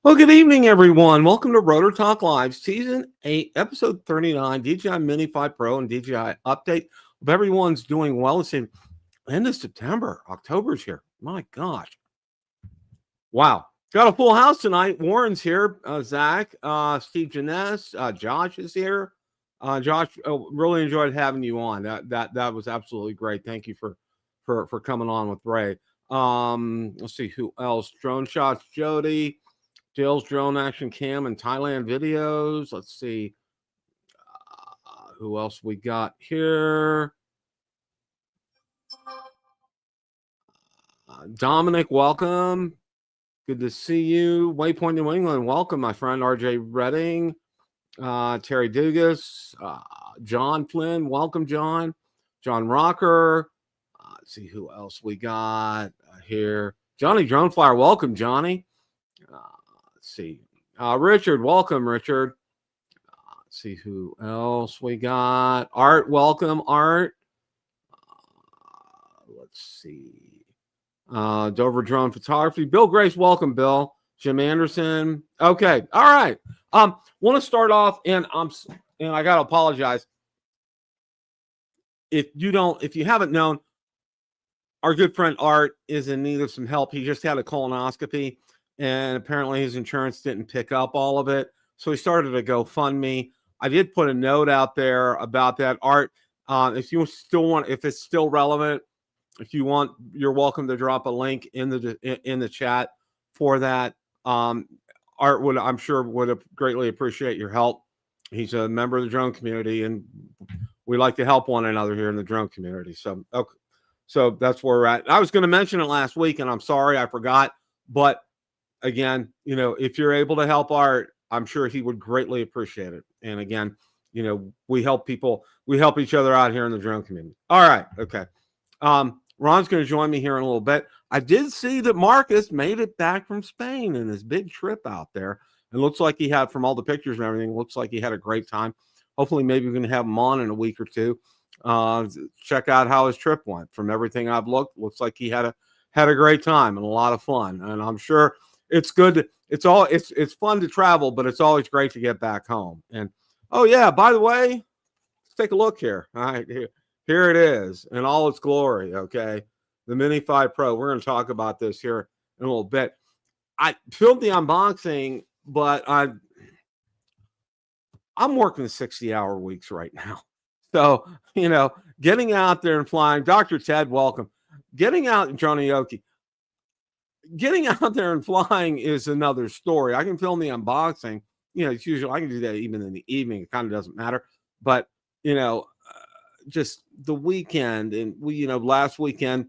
Well, good evening, everyone. Welcome to Rotor Talk Live, Season 8, Episode 39, DJI Mini 5 Pro and DJI Update. Hope everyone's doing well. It's the end of September. October's here. My gosh. Wow. Got a full house tonight. Warren's here. Zach, Steve Janess, Josh is here. Josh, really enjoyed having you on. That was absolutely great. Thank you for coming on with Ray. Let's see who else. Drone Shots, Jody. Dale's drone action cam and Thailand videos. Let's see who else we got here. Dominic, welcome. Good to see you. Waypoint New England, welcome, my friend. RJ Redding, Terry Dugas, John Flynn, welcome, John. John Rocker. Let's see who else we got here. Johnny Droneflyer, welcome, Johnny. Let's see. Richard, welcome, Richard. Let's see who else we got. Art, welcome, Art. Let's see. Dover Drone Photography. Bill Grace, welcome, Bill. Jim Anderson. Okay. All right. Want to start off, and I gotta apologize. If you haven't known, our good friend Art is in need of some help. He just had a colonoscopy. And apparently his insurance didn't pick up all of it. So he started a GoFundMe. I did put a note out there about that. Art, if you still want, if it's still relevant, if you want, you're welcome to drop a link in the chat for that. Art would, I'm sure, would greatly appreciate your help. He's a member of the drone community, and we like to help one another here in the drone community. So, okay. So that's where we're at. I was going to mention it last week, and I'm sorry I forgot, but again, if you're able to help Art, I'm sure he would greatly appreciate it. And again, we help people, we help each other out here in the drone community. All right. Okay. Ron's going to join me here in a little bit. I did see that Marcus made it back from Spain in his big trip out there. It looks like he had, from all the pictures and everything, looks like he had a great time. Hopefully, maybe we're going to have him on in a week or two. Check out how his trip went. From everything I've looked, looks like he had a great time and a lot of fun. And I'm sure it's good. It's fun to travel, but it's always great to get back home. And oh yeah, by the way, let's take a look here. All right, here it is in all its glory. Okay, the Mini 5 Pro. We're going to talk about this here in a little bit. I filmed the unboxing, but I'm working 60-hour weeks right now. So getting out there and flying. Dr. Ted, welcome. Getting out in Johnny Yoki. Getting out there and flying is another story. I can film the unboxing. It's usually I can do that even in the evening. It kind of doesn't matter. But just the weekend, and last weekend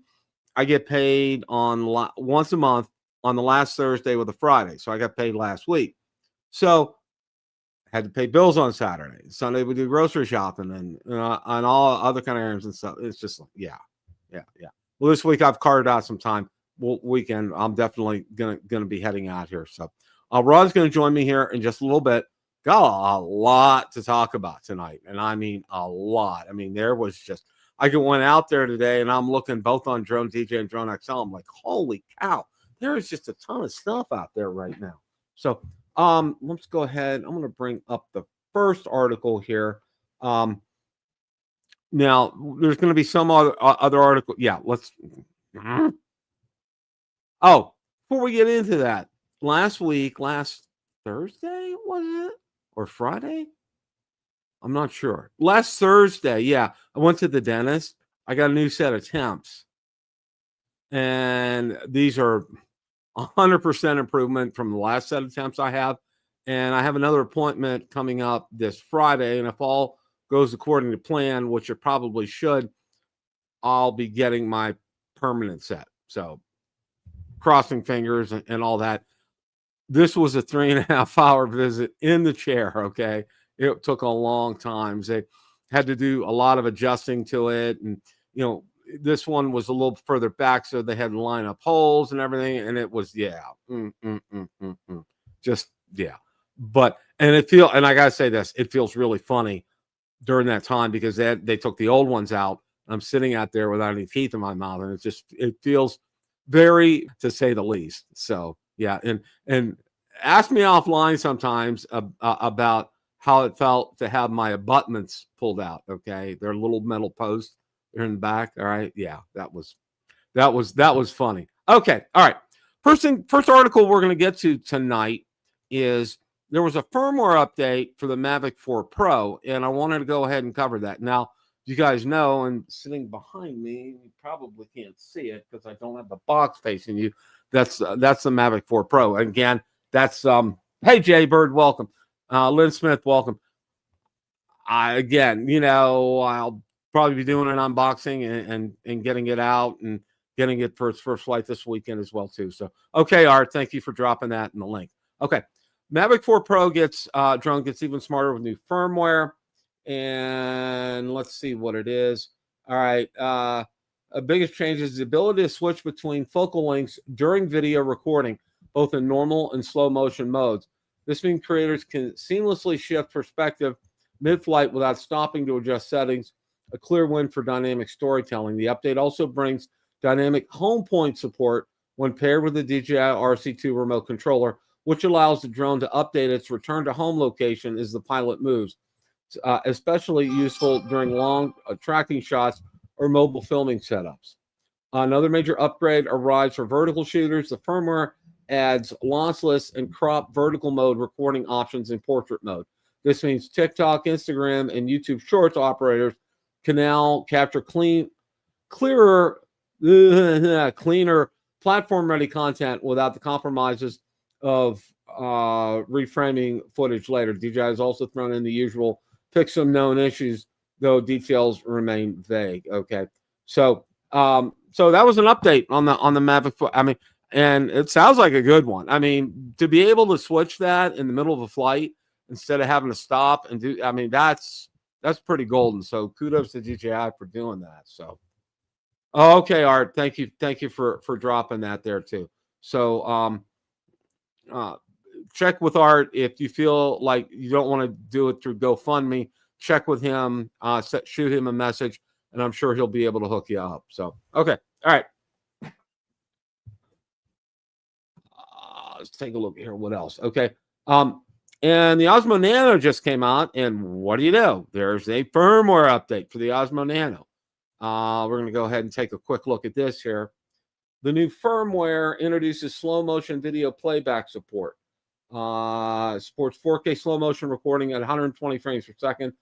I get paid on once a month on the last Thursday with a Friday. So I got paid last week. So I had to pay bills on Saturday. Sunday we do grocery shopping and all other kind of errands and stuff. It's just like yeah. Well, this week I've carved out some time. Weekend, I'm definitely gonna be heading out here. So Ron's gonna join me here in just a little bit. Got a lot to talk about tonight, and I mean a lot. I mean, there was just went out there today, and I'm looking both on Drone DJ and Drone XL. I'm like, holy cow, there is just a ton of stuff out there right now. So let's go ahead. I'm gonna bring up the first article here. Now there's gonna be some other article. Yeah, let's. Oh, before we get into that, last Thursday, was it? Or Friday? I'm not sure. Last Thursday, yeah, I went to the dentist. I got a new set of temps. And these are 100% improvement from the last set of temps I have. And I have another appointment coming up this Friday. And if all goes according to plan, which it probably should, I'll be getting my permanent set. So crossing fingers and all that. this was a 3.5-hour visit in the chair. Okay. It took a long time. They had to do a lot of adjusting to it. And, you know, this one was a little further back, so they had to line up holes and everything. And it was, just, yeah. But, and and I got to say this, it feels really funny during that time because they took the old ones out. I'm sitting out there without any teeth in my mouth. And it feels very, to say the least. So, yeah. And ask me offline sometimes about how it felt to have my abutments pulled out. Okay. They're little metal posts. They're in the back. All right. Yeah. That was funny. Okay. All right. First article we're going to get to tonight is there was a firmware update for the Mavic 4 Pro, and I wanted to go ahead and cover that. Now, you guys know, and sitting behind me, you probably can't see it because I don't have the box facing you. That's the Mavic 4 Pro. And again, that's hey Jay Bird, welcome. Lynn Smith, welcome. Again, you know, I'll probably be doing an unboxing and getting it out and getting it for its first flight this weekend as well too. So, okay, Art, thank you for dropping that in the link. Okay, Mavic 4 Pro drone gets even smarter with new firmware, and let's see what it is. All right, biggest change is the ability to switch between focal lengths during video recording, both in normal and slow motion modes. This means creators can seamlessly shift perspective mid-flight without stopping to adjust settings. A clear win for dynamic storytelling. The update also brings dynamic home point support when paired with the DJI RC-2 remote controller, which allows the drone to update its return to home location as the pilot moves, especially useful during long tracking shots or mobile filming setups. Another major upgrade arrives for vertical shooters. The firmware adds lossless and crop vertical mode recording options in portrait mode. This means TikTok, Instagram, and YouTube Shorts operators can now capture cleaner platform-ready content without the compromises of reframing footage later. DJI has also thrown in the usual fix some known issues, though details remain vague. Okay, so that was an update on the Mavic 4. I mean, and it sounds like a good one. I mean, to be able to switch that in the middle of a flight instead of having to stop and do, I mean, that's pretty golden. So kudos to DJI for doing that. So, okay, Art, thank you for dropping that there too. So, check with Art if you feel like you don't want to do it through GoFundMe. Check with him, shoot him a message, and I'm sure he'll be able to hook you up. So, okay, all right. Let's take a look here. What else? Okay. And the Osmo Nano just came out, and what do you know? There's a firmware update for the Osmo Nano. We're going to go ahead and take a quick look at this here. The new firmware introduces slow motion video playback support. Supports 4K slow motion recording at 120 frames per second.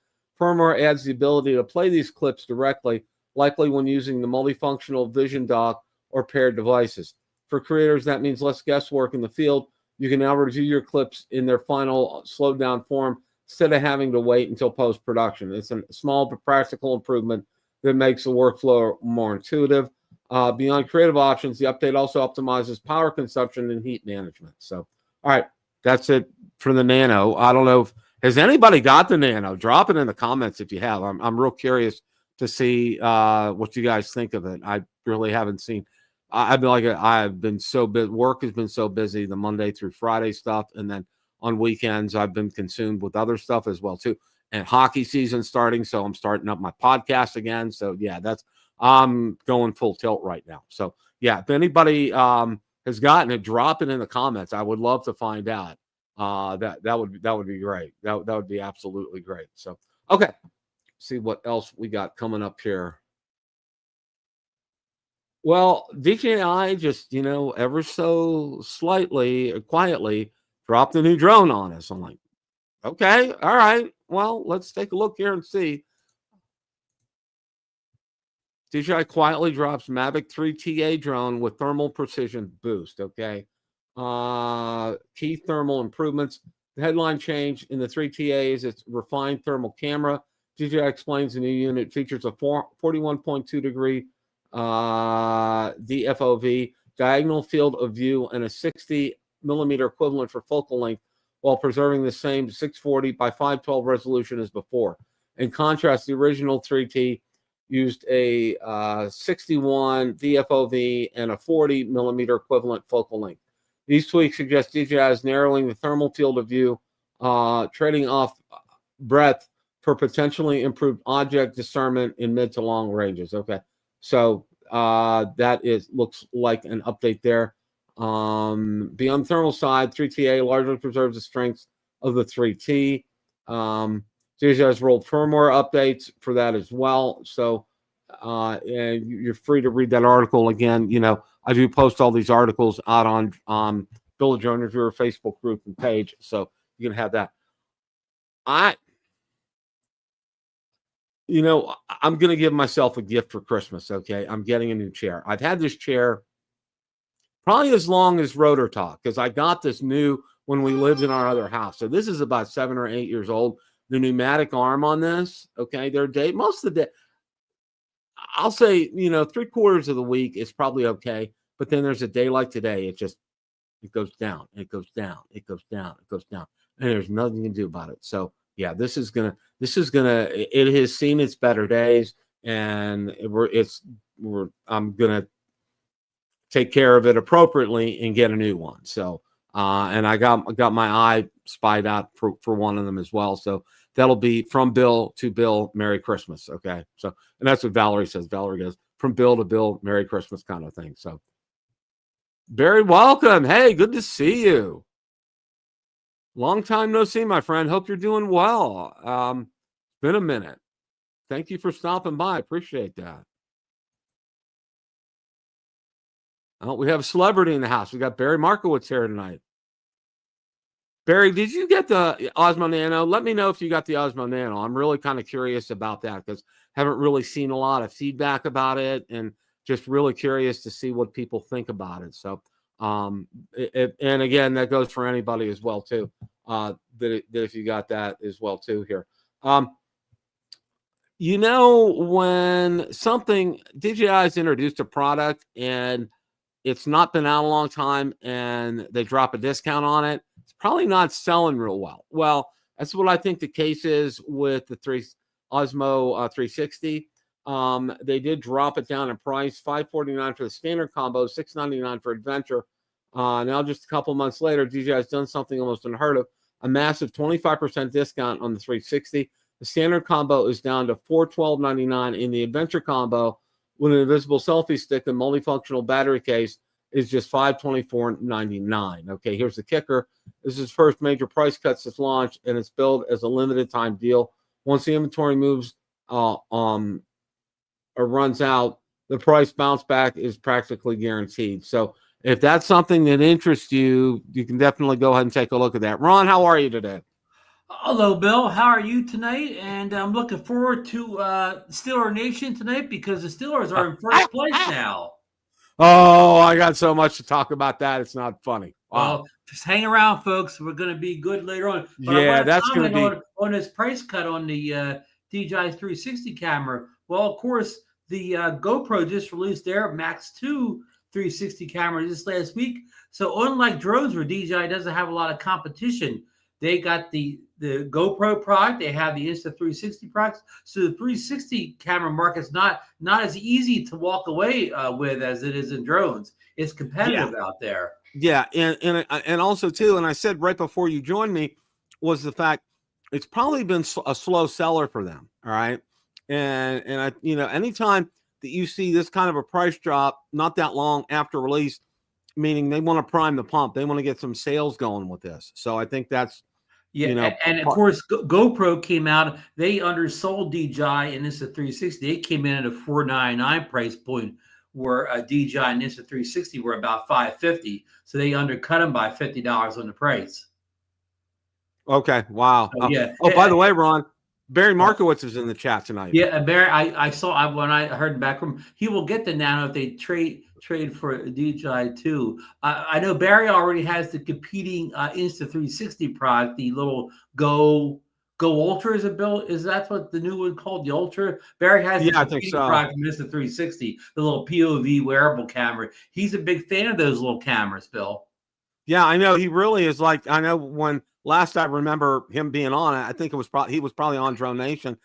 Firmware adds the ability to play these clips directly, likely when using the multifunctional Vision dock or paired devices. For creators, that means less guesswork in the field. You can now review your clips in their final slowed down form instead of having to wait until post-production. It's a small but practical improvement that makes the workflow more intuitive. Beyond creative options, the update also optimizes power consumption and heat management. So, all right, that's it for the Nano. I don't know has anybody got the Nano? Drop it in the comments if you have. I'm real curious to see what you guys think of it. I really haven't seen. I've been so busy. Work has been so busy, the Monday through Friday stuff, and then on weekends I've been consumed with other stuff as well too. And hockey season starting, so I'm starting up my podcast again. So yeah, I'm going full tilt right now. So yeah, if anybody has gotten it, drop it in the comments. I would love to find out. That would be great. That would be absolutely great. So okay, see what else we got coming up here. Well, DJI just, ever so slightly, quietly dropped a new drone on us. I'm like, okay, all right. Well, let's take a look here and see. DJI quietly drops Mavic 3 TA drone with thermal precision boost. Okay. Key thermal improvements. The headline change in the 3 TAs, it's refined thermal camera. DJI explains the new unit features a 41.2 degree DFOV, diagonal field of view, and a 60 millimeter equivalent for focal length while preserving the same 640 by 512 resolution as before. In contrast, the original 3T used a 61 DFOV and a 40 millimeter equivalent focal length. These tweaks suggest DJI is narrowing the thermal field of view, trading off breadth for potentially improved object discernment in mid to long ranges. Okay, so that looks like an update there. Beyond the thermal side, 3TA largely preserves the strengths of the 3T. DJI has rolled firmware updates for that as well. So and you're free to read that article again. You know, I do post all these articles out on Bill the Drone Reviewer Facebook group and page, so you can have that. You know, I'm going to give myself a gift for Christmas, okay? I'm getting a new chair. I've had this chair probably as long as Rotor Talk, because I got this new when we lived in our other house. So this is about 7 or 8 years old. The pneumatic arm on this, okay, most of the day, I'll say, you know, 3/4 of the week is probably okay. But then there's a day like today, it goes down, it goes down, it goes down, it goes down. And there's nothing you can do about it. So yeah, it has seen its better days, and I'm gonna take care of it appropriately and get a new one. So and I got my eye spied out for one of them as well. So that'll be from Bill to Bill, Merry Christmas. Okay. So, and that's what Valerie says. Valerie goes from Bill to Bill, Merry Christmas kind of thing. So very welcome. Hey, good to see you. Long time no see, my friend. Hope you're doing well. Been a minute. Thank you for stopping by. Appreciate that. Oh, we have a celebrity in the house. We got Barry Markowitz here tonight. Barry, did you get the Osmo Nano? Let me know if you got the Osmo Nano. I'm really kind of curious about that because I haven't really seen a lot of feedback about it, and just really curious to see what people think about it. So, and again, that goes for anybody as well too. That if you got that as well too here. You know, when DJI's introduced a product and it's not been out a long time and they drop a discount on it, it's probably not selling real well. Well, that's what I think the case is with the Osmo 360. They did drop it down in price, $549 for the standard combo, $699 for adventure. Now, just a couple months later, DJI has done something almost unheard of, a massive 25% discount on the 360. The standard combo is down to $412.99. In the adventure combo, with an invisible selfie stick and multifunctional battery case, is just $524.99. Okay, here's the kicker. This is first major price cut since launch, and it's billed as a limited time deal. Once the inventory moves or runs out, the price bounce back is practically guaranteed. So if that's something that interests you, you can definitely go ahead and take a look at that. Ron, how are you today? Hello, Bill. How are you tonight? And I'm looking forward to Steeler Nation tonight because the Steelers are in first place now. Oh, I got so much to talk about that. It's not funny. Wow. Well, just hang around, folks. We're going to be good later on. But yeah, that's going to be on this price cut on the DJI 360 camera. Well, of course, the GoPro just released their Max 2 360 camera this last week. So unlike drones where DJI doesn't have a lot of competition, they got the GoPro product. They have the Insta360 products. So the 360 camera market's not as easy to walk away with as it is in drones. It's competitive out there. Yeah, and also too, and I said right before you joined me, was the fact it's probably been a slow seller for them. All right, and I, you know, anytime that you see this kind of a price drop not that long after release, meaning they want to prime the pump, they want to get some sales going with this. So I think that's. Yeah, you know, and of course, GoPro came out. They undersold DJI and Insta360. They came in at a $499 price point, where DJI and Insta360 were about $550. So they undercut them by $50 on the price. Okay, wow. So, yeah. Oh, by the way, Ron, Barry Markowitz is in the chat tonight. Yeah, Barry, I saw when I heard back from him, he will get the Nano if they trade for DJI too. I know Barry already has the competing Insta360 product, the little Go Ultra. Is it, Bill? Is that what the new one called, the Ultra? Barry has the competing product from Insta360, the little POV wearable camera. He's a big fan of those little cameras, Bill. Yeah, I know he really is. Like, I know when last I remember him being on it, I think it was probably he was probably on Drone Nation.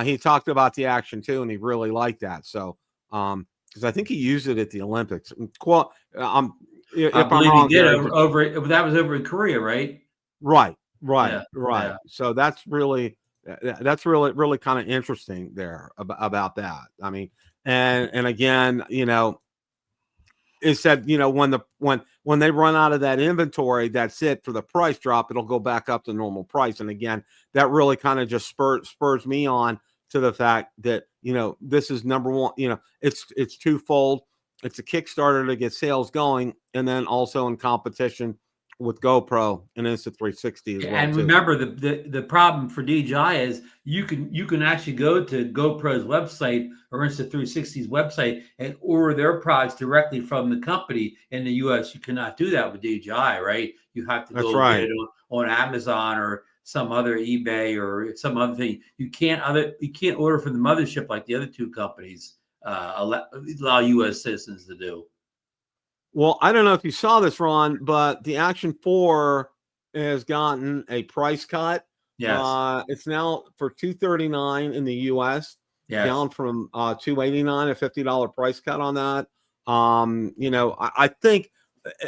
He talked about the Action too, and he really liked that. So, because I think he used it at the Olympics. I If I'm believe he wrong, did Gary, over that was over in Korea, right? right, Yeah, right. yeah. So that's really kind of interesting there about that. I mean, and again, it said, when they run out of that inventory, that's it for the price drop. It'll go back up to normal price. And again, that really kind of just spurs me on to the fact that this is number one. It's twofold. It's a Kickstarter to get sales going, and then also in competition with GoPro and Insta360 as well And too. remember, the problem for DJI is you can actually go to GoPro's website or Insta360's website and order their products directly from the company in the US. You cannot do that with DJI, right? You have to That's go get right. it on Amazon or some other eBay or some other thing. You can't order from the mothership like the other two companies allow US citizens to do. Well, I don't know if you saw this, Ron, but the Action 4 has gotten a price cut. Yes. It's now for $239 in the US, Yes. down from $289, a $50 price cut on that. I think,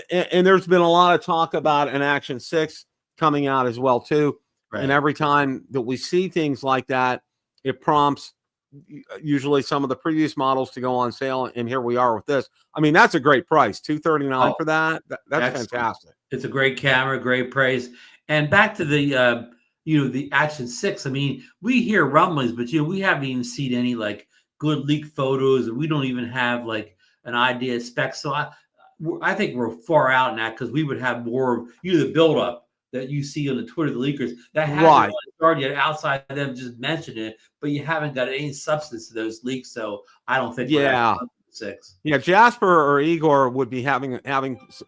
and there's been a lot of talk about an Action 6 coming out as well too. Right. And every time that we see things like that, it prompts usually some of the previous models to go on sale, and here we are with this. I mean, that's a great price, $239 for that. That's fantastic. It's a great camera, great price. And back to the the Action 6. I mean, we hear rumblings, but we haven't even seen any like good leaked photos, and we don't even have like an idea of specs. So I think we're far out in that, because we would have more of the buildup that you see on the Twitter, the leakers that hasn't really started yet, outside of them just mentioning it, but you haven't got any substance to those leaks. So I don't think we're at 6. Yeah, Jasper or Igor would be having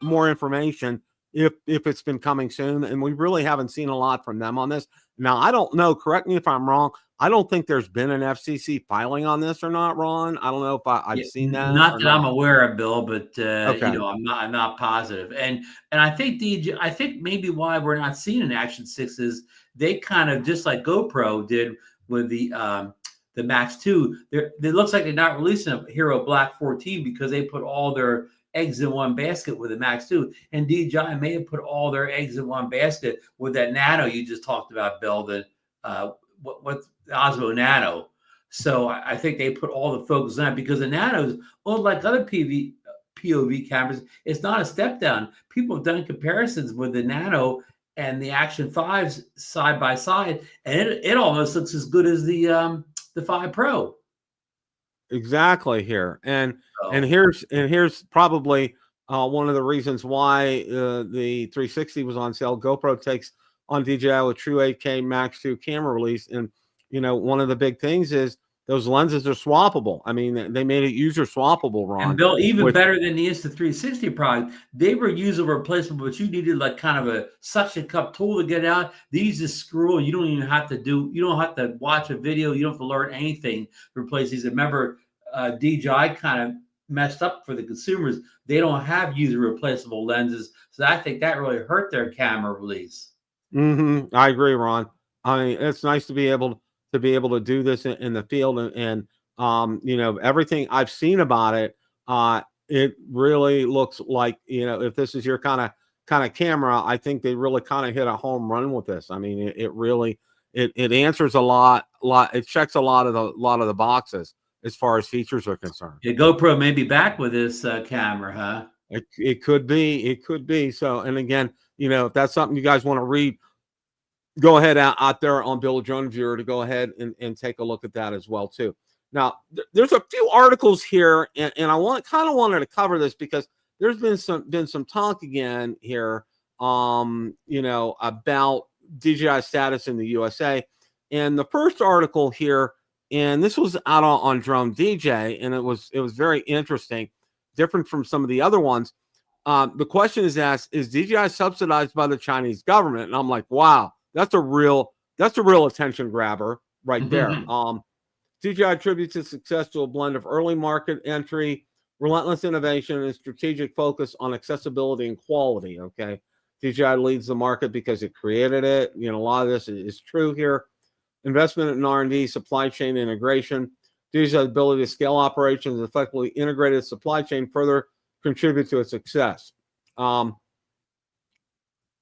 more information if it's been coming soon, and we really haven't seen a lot from them on this. Now, I don't know, correct me if I'm wrong, I don't think there's been an FCC filing on this or not, Ron. I don't know if I've seen that. Not that I'm aware of, Bill, but okay. I'm not positive. And I think I think maybe why we're not seeing an Action 6 is they kind of, just like GoPro did with the Max 2, it looks like they're not releasing a Hero Black 14 because they put all their eggs in one basket with the Max 2, and DJI may have put all their eggs in one basket with that Nano you just talked about, Bill, that what Osmo Nano. So I think they put all the focus on that, because the Nanos, unlike other POV cameras, it's not a step down. People have done comparisons with the Nano and the Action 5s side by side, and it almost looks as good as the 5 Pro. Exactly here. And here's probably one of the reasons why the 360 was on sale. GoPro takes on DJI with true 8K Max 2 camera release, and one of the big things is those lenses are swappable. I mean, they made it user swappable, Ron. And Bill, even better than the Insta360 product, they were usable replaceable, but you needed like kind of a suction cup tool to get out. These just screw, and you don't even have to watch a video. You don't have to learn anything to replace these. Remember, DJI kind of messed up for the consumers. They don't have user replaceable lenses, so I think that really hurt their camera release. I agree, Ron. I mean, it's nice to be able to do this in the field, and everything I've seen about it, it really looks like, if this is your kind of camera, I think they really kind of hit a home run with this. I mean, it really answers a lot. It checks a lot of the boxes as far as features are concerned. Yeah, GoPro may be back with this camera, huh? It could be. So, and again, if that's something you guys want to read, go ahead out there on Bill Drone Viewer to go ahead and take a look at that as well too. Now, there's a few articles here, and I wanted to cover this because there's been some talk again here, about DJI status in the USA. And the first article here, and this was out on Drone DJ, and it was very interesting, different from some of the other ones. The question is asked: is DJI subsidized by the Chinese government? And I'm like, wow, that's a real attention grabber right there. DJI attributes its success to a blend of early market entry, relentless innovation, and strategic focus on accessibility and quality. Okay, DJI leads the market because it created it. You know, a lot of this is true here. Investment in R&D, supply chain integration. DJI's ability to scale operations and effectively integrate its supply chain further contribute to its success.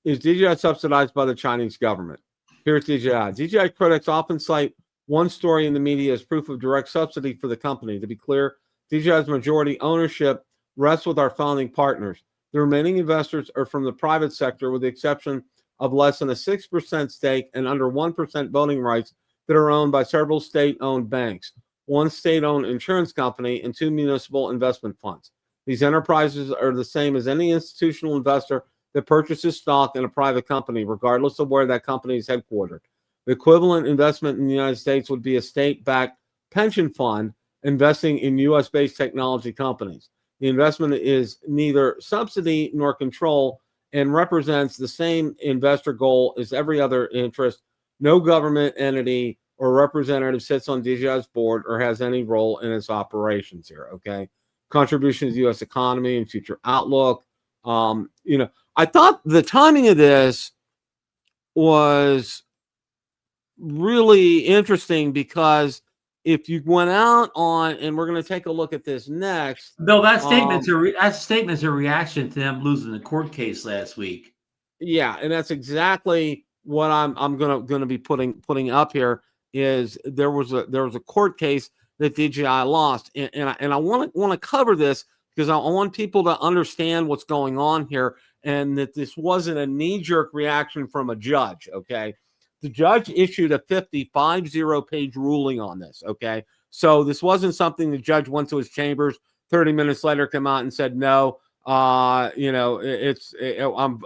Is DJI subsidized by the Chinese government? Here's DJI. DJI critics often cite one story in the media as proof of direct subsidy for the company. To be clear, DJI's majority ownership rests with our founding partners. The remaining investors are from the private sector, with the exception of less than a 6% stake and under 1% voting rights that are owned by several state-owned banks, one state-owned insurance company, and 2 municipal investment funds. These enterprises are the same as any institutional investor that purchases stock in a private company, regardless of where that company is headquartered. The equivalent investment in the United States would be a state-backed pension fund investing in U.S.-based technology companies. The investment is neither subsidy nor control and represents the same investor goal as every other interest. No government entity or representative sits on DJI's board or has any role in its operations here, okay? Contribution to the U.S. economy and future outlook. You know, I thought the timing of this was really interesting because if you went out on, and we're going to take a look at this next. Bill, that statement's a reaction to them losing the court case last week. Yeah, and that's exactly what I'm gonna be putting up here. Is there was a court case that DJI lost, and I want to cover this because I want people to understand what's going on here, and that this wasn't a knee-jerk reaction from a judge. Okay. The judge issued a 50-page ruling on this, okay? So this wasn't something the judge went to his chambers, 30 minutes later came out and said, no, you know,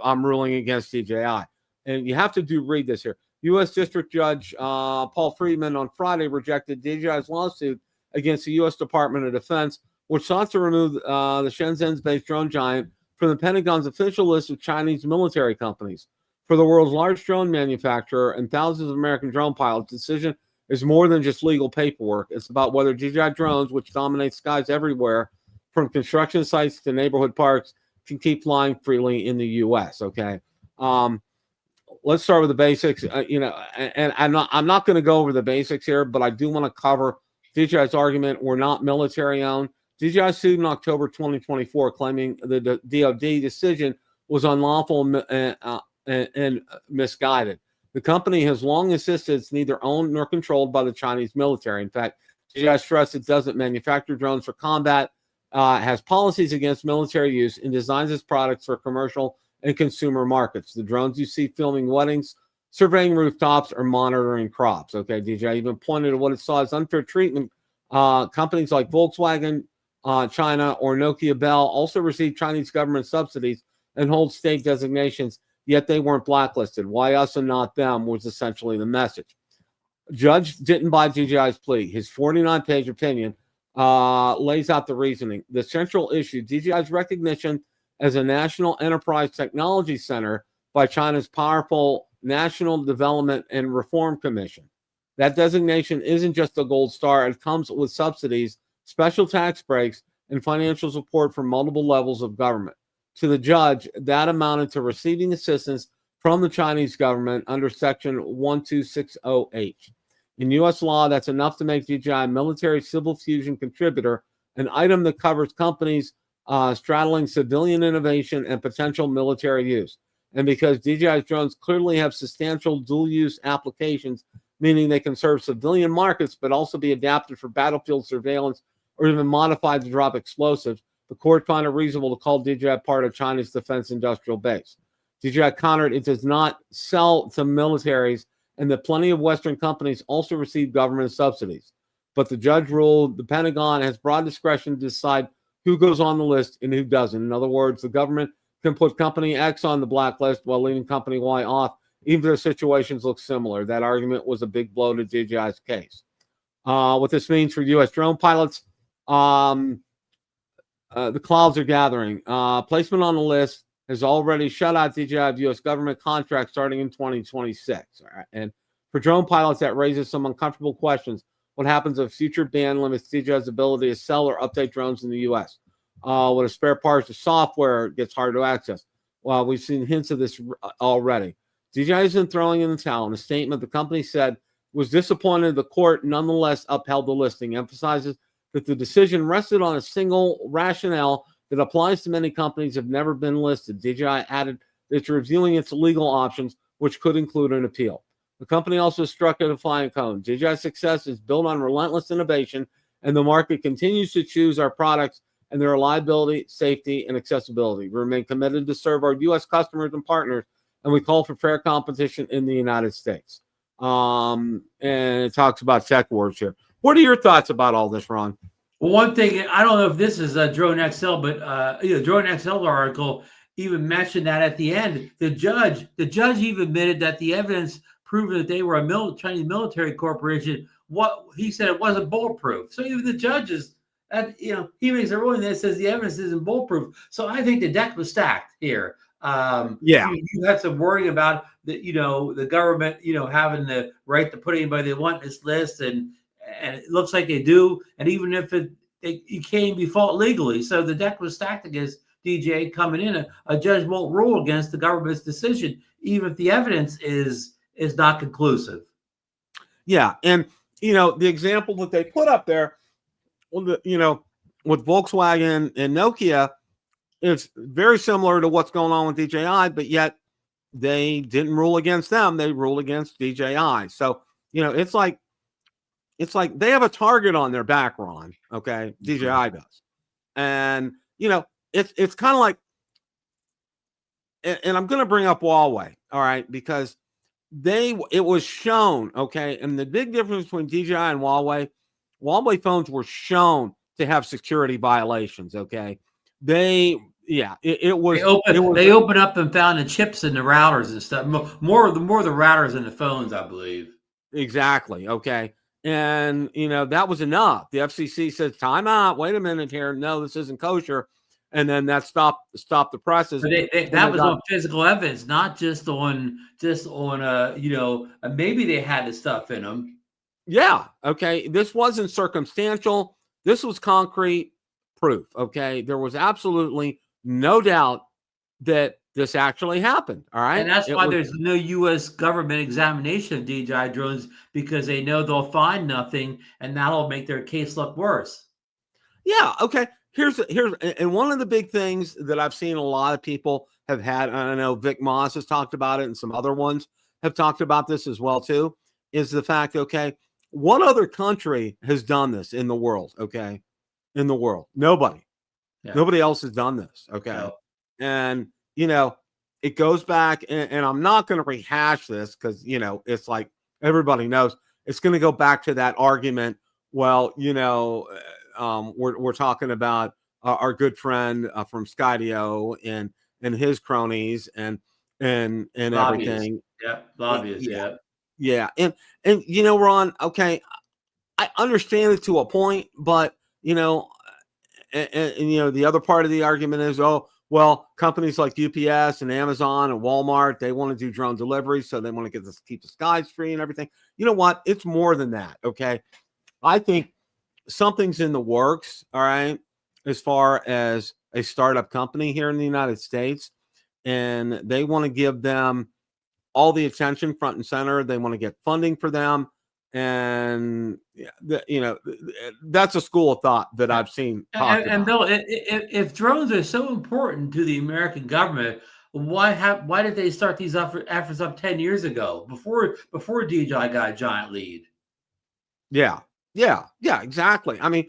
I'm ruling against DJI. And you have to read this here. U.S. District Judge Paul Friedman on Friday rejected DJI's lawsuit against the U.S. Department of Defense, which sought to remove the Shenzhen-based drone giant from the Pentagon's official list of Chinese military companies. For the world's largest drone manufacturer and thousands of American drone pilots, the decision is more than just legal paperwork. It's about whether DJI drones, which dominate skies everywhere, from construction sites to neighborhood parks, can keep flying freely in the U.S. Okay, let's start with the basics. You know, and I'm not going to go over the basics here, but I do want to cover DJI's argument. We're not military owned. DJI sued in October 2024, claiming the DoD decision was unlawful and misguided. The company has long insisted it's neither owned nor controlled by the Chinese military. In fact, DJI stressed it doesn't manufacture drones for combat, has policies against military use, and designs its products for commercial and consumer markets. The drones you see filming weddings, surveying rooftops, or monitoring crops. Okay, DJI even pointed to what it saw as unfair treatment. Companies like Volkswagen, China, or Nokia Bell also received Chinese government subsidies and hold state designations, yet they weren't blacklisted. Why us and not them was essentially the message. Judge didn't buy DJI's plea. His 49-page opinion lays out the reasoning. The central issue, DJI's recognition as a national enterprise technology center by China's powerful National Development and Reform Commission. That designation isn't just a gold star. It comes with subsidies, special tax breaks, and financial support from multiple levels of government. To the judge, that amounted to receiving assistance from the Chinese government under Section 1260H. In U.S. law, that's enough to make DJI a military civil fusion contributor, an item that covers companies straddling civilian innovation and potential military use. And because DJI's drones clearly have substantial dual-use applications, meaning they can serve civilian markets but also be adapted for battlefield surveillance or even modified to drop explosives, the court found it reasonable to call DJI part of China's defense industrial base. DJI countered it does not sell to militaries and that plenty of Western companies also receive government subsidies. But the judge ruled the Pentagon has broad discretion to decide who goes on the list and who doesn't. In other words, the government can put company X on the blacklist while leaving company Y off, even if their situations look similar. That argument was a big blow to DJI's case. What this means for U.S. drone pilots, the clouds are gathering. Placement on the list has already shut out DJI of U.S. government contracts starting in 2026. All right? And for drone pilots, that raises some uncomfortable questions. What happens if future ban limits DJI's ability to sell or update drones in the U.S.? What if spare parts or software gets hard to access? Well, we've seen hints of this already. DJI isn't throwing in the towel. In a statement, the company said was disappointed the court nonetheless upheld the listing, emphasizes that the decision rested on a single rationale that applies to many companies have never been listed. DJI added that it's reviewing its legal options, which could include an appeal. The company also struck a defiant tone. DJI's success is built on relentless innovation, and the market continues to choose our products and their reliability, safety, and accessibility. We remain committed to serve our U.S. customers and partners, and we call for fair competition in the United States. And it talks about tech wars here. What are your thoughts about all this, Ron? Well, one thing, I don't know if this is a Drone XL, but Drone XL article even mentioned that at the end, the judge even admitted that the evidence proving that they were a Chinese military corporation, what he said it wasn't bulletproof. So even the judges, he makes a ruling that says the evidence isn't bulletproof. So I think the deck was stacked here. You had some worrying about the government, having the right to put anybody they want in this list, and it looks like they do. And even if it can't be fought legally, so the deck was stacked against DJI coming in. A judge won't rule against the government's decision, even if the evidence is not conclusive. Yeah, and the example that they put up there, with Volkswagen and Nokia, it's very similar to what's going on with DJI, but yet they didn't rule against them; they ruled against DJI. So it's like they have a target on their back, Ron. Okay, DJI does, and it's kind of like, and I'm going to bring up Huawei, all right, because it was shown, okay, and the big difference between DJI and Huawei phones were shown to have security violations. Okay, they opened up and found the chips in the routers and stuff. More the routers in the phones, I believe. Exactly. Okay. And that was enough. The FCC says, time out, wait a minute here. No, this isn't kosher. And then that stopped the process. That was on physical evidence, not just on maybe they had the stuff in them. Yeah. Okay. This wasn't circumstantial. This was concrete proof. Okay. There was absolutely no doubt that this actually happened. All right. And that's why there's no U.S. government examination of DJI drones, because they know they'll find nothing, and that'll make their case look worse. Yeah. Okay. Here's and one of the big things that I've seen a lot of people have had, and I know Vic Moss has talked about it, and some other ones have talked about this as well too, is the fact, okay, what other country has done this in the world? Okay. In the world, nobody. Yeah. Nobody else has done this. Okay. No. And, it goes back, and I'm not going to rehash this because, it's like everybody knows it's going to go back to that argument. Well, we're talking about our good friend from Skydio and his cronies and everything. Yeah. Lobbyists. Yeah. Yeah. And Ron, okay, I understand it to a point, but, and the other part of the argument is, companies like UPS and Amazon and Walmart, they want to do drone deliveries, so they want to keep the skies free and everything. You know what? It's more than that. Okay. I think something's in the works. All right. As far as a startup company here in the United States, and they want to give them all the attention front and center. They want to get funding for them. And that's a school of thought that I've seen. And Bill, if drones are so important to the American government, why did they start these efforts up 10 years ago before DJI got a giant lead? Yeah, exactly. I mean,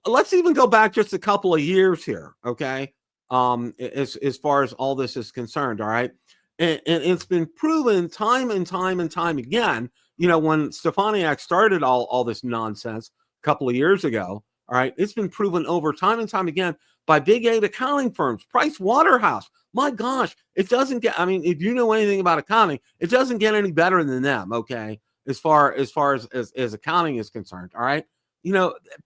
let's even go back just a couple of years here, okay? As far as all this is concerned, all right. And it's been proven time and time again, when Stefaniak started all this nonsense a couple of years ago, all right, it's been proven over time and time again by big 8 accounting firms, Price Waterhouse. My gosh, it doesn't get, I mean, if you know anything about accounting, it doesn't get any better than them, okay, as far as accounting is concerned, all right?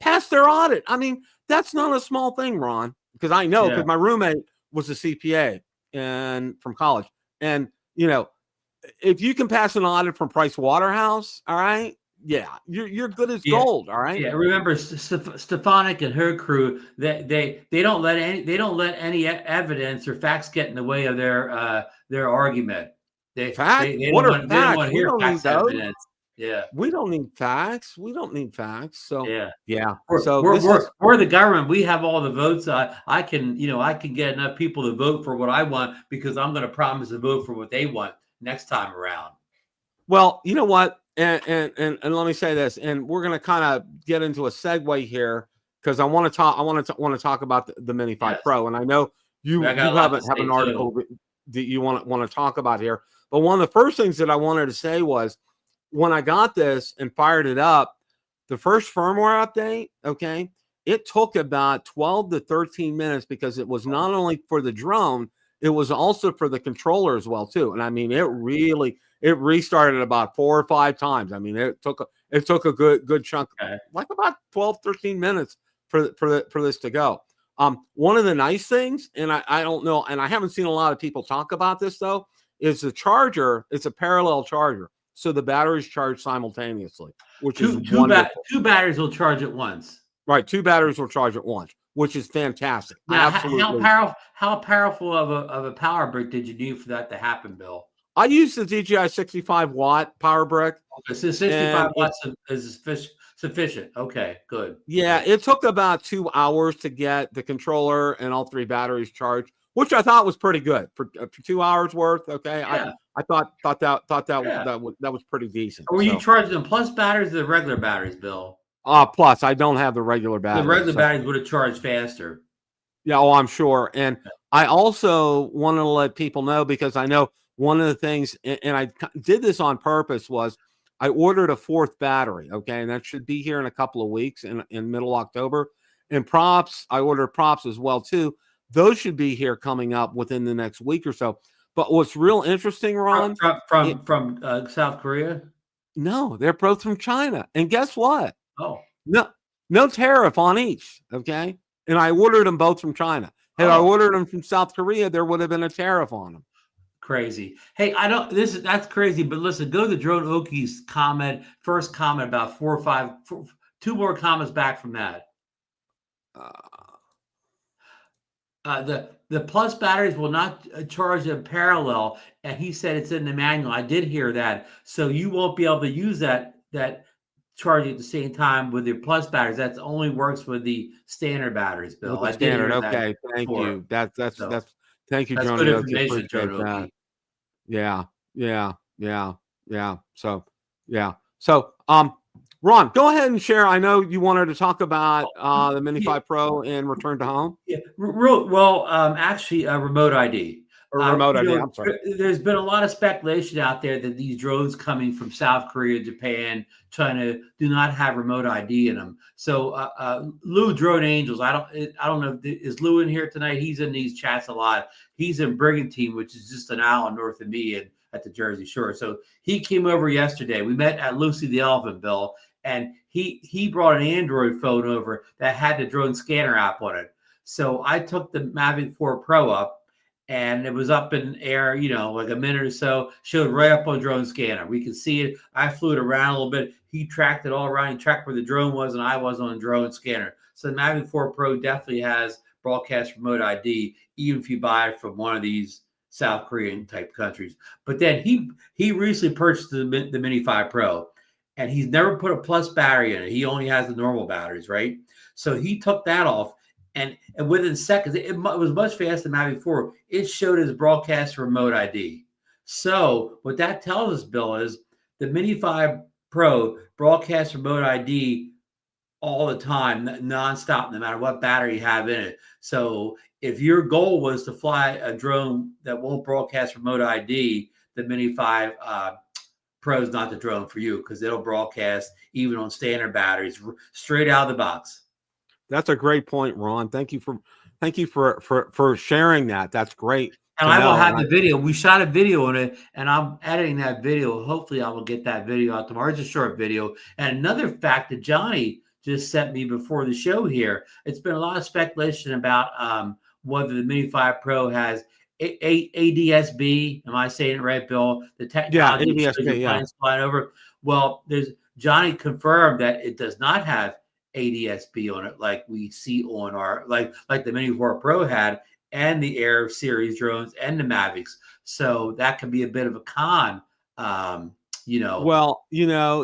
Pass their audit. I mean, that's not a small thing, Ron, because I know, because my roommate was a CPA and from college. And, if you can pass an audit from Price Waterhouse, all right, yeah, you're good as Yeah. gold. All right. Yeah, remember Stefanik and her crew. They don't let any evidence or facts get in the way of their argument. Facts? What are They don't facts? want to We hear don't need facts those. evidence. Yeah, We don't need facts. We don't need facts. So yeah. yeah. We're, So we're, this is we're, we're the government. We have all the votes. I can get enough people to vote for what I want because I'm going to promise to vote for what they want next time around. well, you know what? And let me say this, and we're gonna kind of get into a segue here because I want to talk. I want to talk about the Mini 5 Yes. Pro, and I know you I got a lot to have an say, article that you want to talk about here. But one of the first things that I wanted to say was when I got this and fired it up, the first firmware update, okay, it took about 12 to 13 minutes because it was not only for the drone, it was also for the controller as well too. And I mean, it restarted about 4 or 5 times. I mean, it took a good chunk, like about 12, 13 minutes for this to go. One of the nice things, and I don't know, and I haven't seen a lot of people talk about this though, is the charger. It's a parallel charger, so the batteries charge simultaneously, which is wonderful. Two batteries will charge at once. Right, 2 batteries will charge at once, which is fantastic. Now, Absolutely. how powerful of a power brick did you need for that to happen, Bill? I used the DJI 65-watt power brick. Okay, so 65 watts is sufficient. Okay, good. Yeah, it took about 2 hours to get the controller and all 3 batteries charged, which I thought was pretty good for 2 hours worth. Okay, yeah. I thought that was pretty decent. Were you charging them plus batteries or the regular batteries, Bill? Plus, I don't have the regular batteries. The regular batteries would have charged faster. Yeah, oh, I'm sure. And I also wanted to let people know, because I know one of the things, and I did this on purpose, was I ordered a 4th battery, okay, and that should be here in a couple of weeks in middle October. And props, I ordered props as well too. Those should be here coming up within the next week or so. But what's real interesting, Ron, from South Korea? No, they're both from China. And guess what? Oh, no tariff on each, okay? And I ordered them both from China. Had I ordered them from South Korea, there would have been a tariff on them. Crazy. Hey, that's crazy, but listen, go to the Drone Okie's first comment about 2 more comments back from that. The plus batteries will not charge in parallel, and he said it's in the manual. I did hear that. So you won't be able to use that charging at the same time with your plus batteries. That only works with the standard batteries, Bill. With the standard, okay. Thank you. That's thank you, John. Good information, John. Yeah. So Ron, go ahead and share. I know you wanted to talk about the Mini 5 Pro and return to home. Yeah, well, actually, remote ID. Remote ID. I'm sorry. There's been a lot of speculation out there that these drones coming from South Korea, Japan, China do not have remote ID in them. So Lou Drone Angels, I don't know, is Lou in here tonight? He's in these chats a lot. He's in Brigantine, which is just an hour north of me and at the Jersey Shore. So he came over yesterday. We met at Lucy the Elephant, Bill, and he brought an Android phone over that had the drone scanner app on it. So I took the Mavic 4 Pro up, and it was up in air, like a minute or so, showed right up on drone scanner. We could see it. I flew it around a little bit. He tracked it all around. He tracked where the drone was, and I was on the drone scanner. So the Mavic 4 Pro definitely has broadcast remote ID, even if you buy it from one of these South Korean type countries. But then he recently purchased the Mini 5 Pro, and he's never put a plus battery in it. He only has the normal batteries, right? So he took that off. And within seconds, it was much faster than Mavic 4. It showed his broadcast remote ID. So what that tells us, Bill, is the Mini 5 Pro broadcast remote ID all the time, nonstop, no matter what battery you have in it. So if your goal was to fly a drone that won't broadcast remote ID, the Mini 5 Pro is not the drone for you, because it'll broadcast even on standard batteries straight out of the box. That's a great point, Ron. Thank you for sharing that. That's great. And I will have the video. We shot a video on it, and I'm editing that video. Hopefully, I will get that video out tomorrow. It's a short video. And another fact that Johnny just sent me before the show here, it's been a lot of speculation about whether the Mini 5 Pro has ADSB. Am I saying it right, Bill? The technology ADSB, flying over. Well, Johnny confirmed that it does not have ADS-B on it, like we see on our like the Mini 4 Pro had, and the Air series drones and the Mavics. So that could be a bit of a con. Well,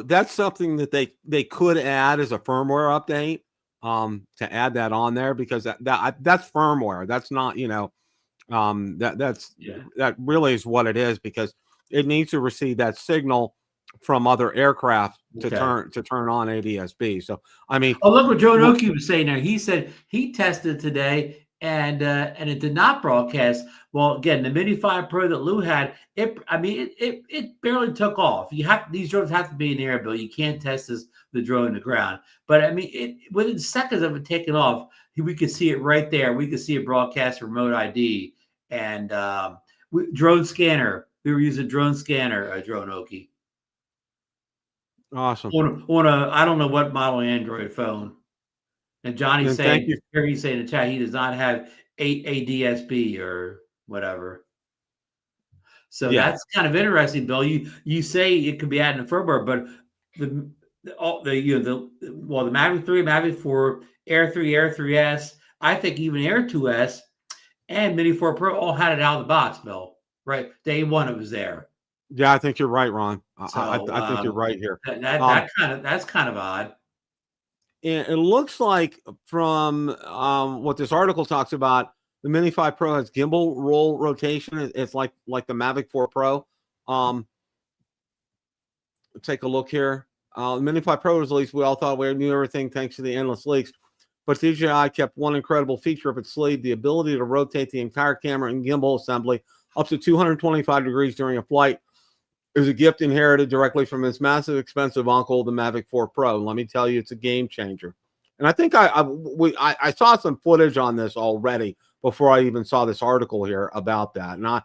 that's something that they could add as a firmware update, to add that on there, because that's firmware. That's not, that really is what it is, because it needs to receive that signal from other aircraft to turn on ADS-B. So I mean, look what Joe Noki was saying there. He said he tested today and it did not broadcast. Well, again, the Mini 5 Pro that Lou had, it barely took off. These drones have to be in the air, Bill. You can't test the drone in the ground. But I mean, within seconds of it taking off, we could see it right there. We could see it broadcast remote ID and drone scanner. We were using drone scanner, Drone Oki. Awesome. On a I don't know what model Android phone. And Johnny's saying, here he's saying in the chat, he does not have ADS-B or whatever. So that's kind of interesting, Bill. You say it could be added in firmware, but the Mavic 3, Mavic 4, Air 3, Air 3S, I think even Air 2S and Mini 4 Pro all had it out of the box, Bill. Right, day one it was there. Yeah, I think you're right, Ron. So, I think you're right here. That's kind of odd. And it looks like from what this article talks about, the Mini 5 Pro has gimbal roll rotation. It's like the Mavic 4 Pro. Take a look here. The Mini 5 Pro was released. We all thought we knew everything thanks to the endless leaks. But DJI kept one incredible feature up its sleeve: the ability to rotate the entire camera and gimbal assembly up to 225 degrees during a flight. It was a gift inherited directly from his massive, expensive uncle, the Mavic 4 Pro. Let me tell you, it's a game changer. And I think I saw some footage on this already before I even saw this article here about that. And I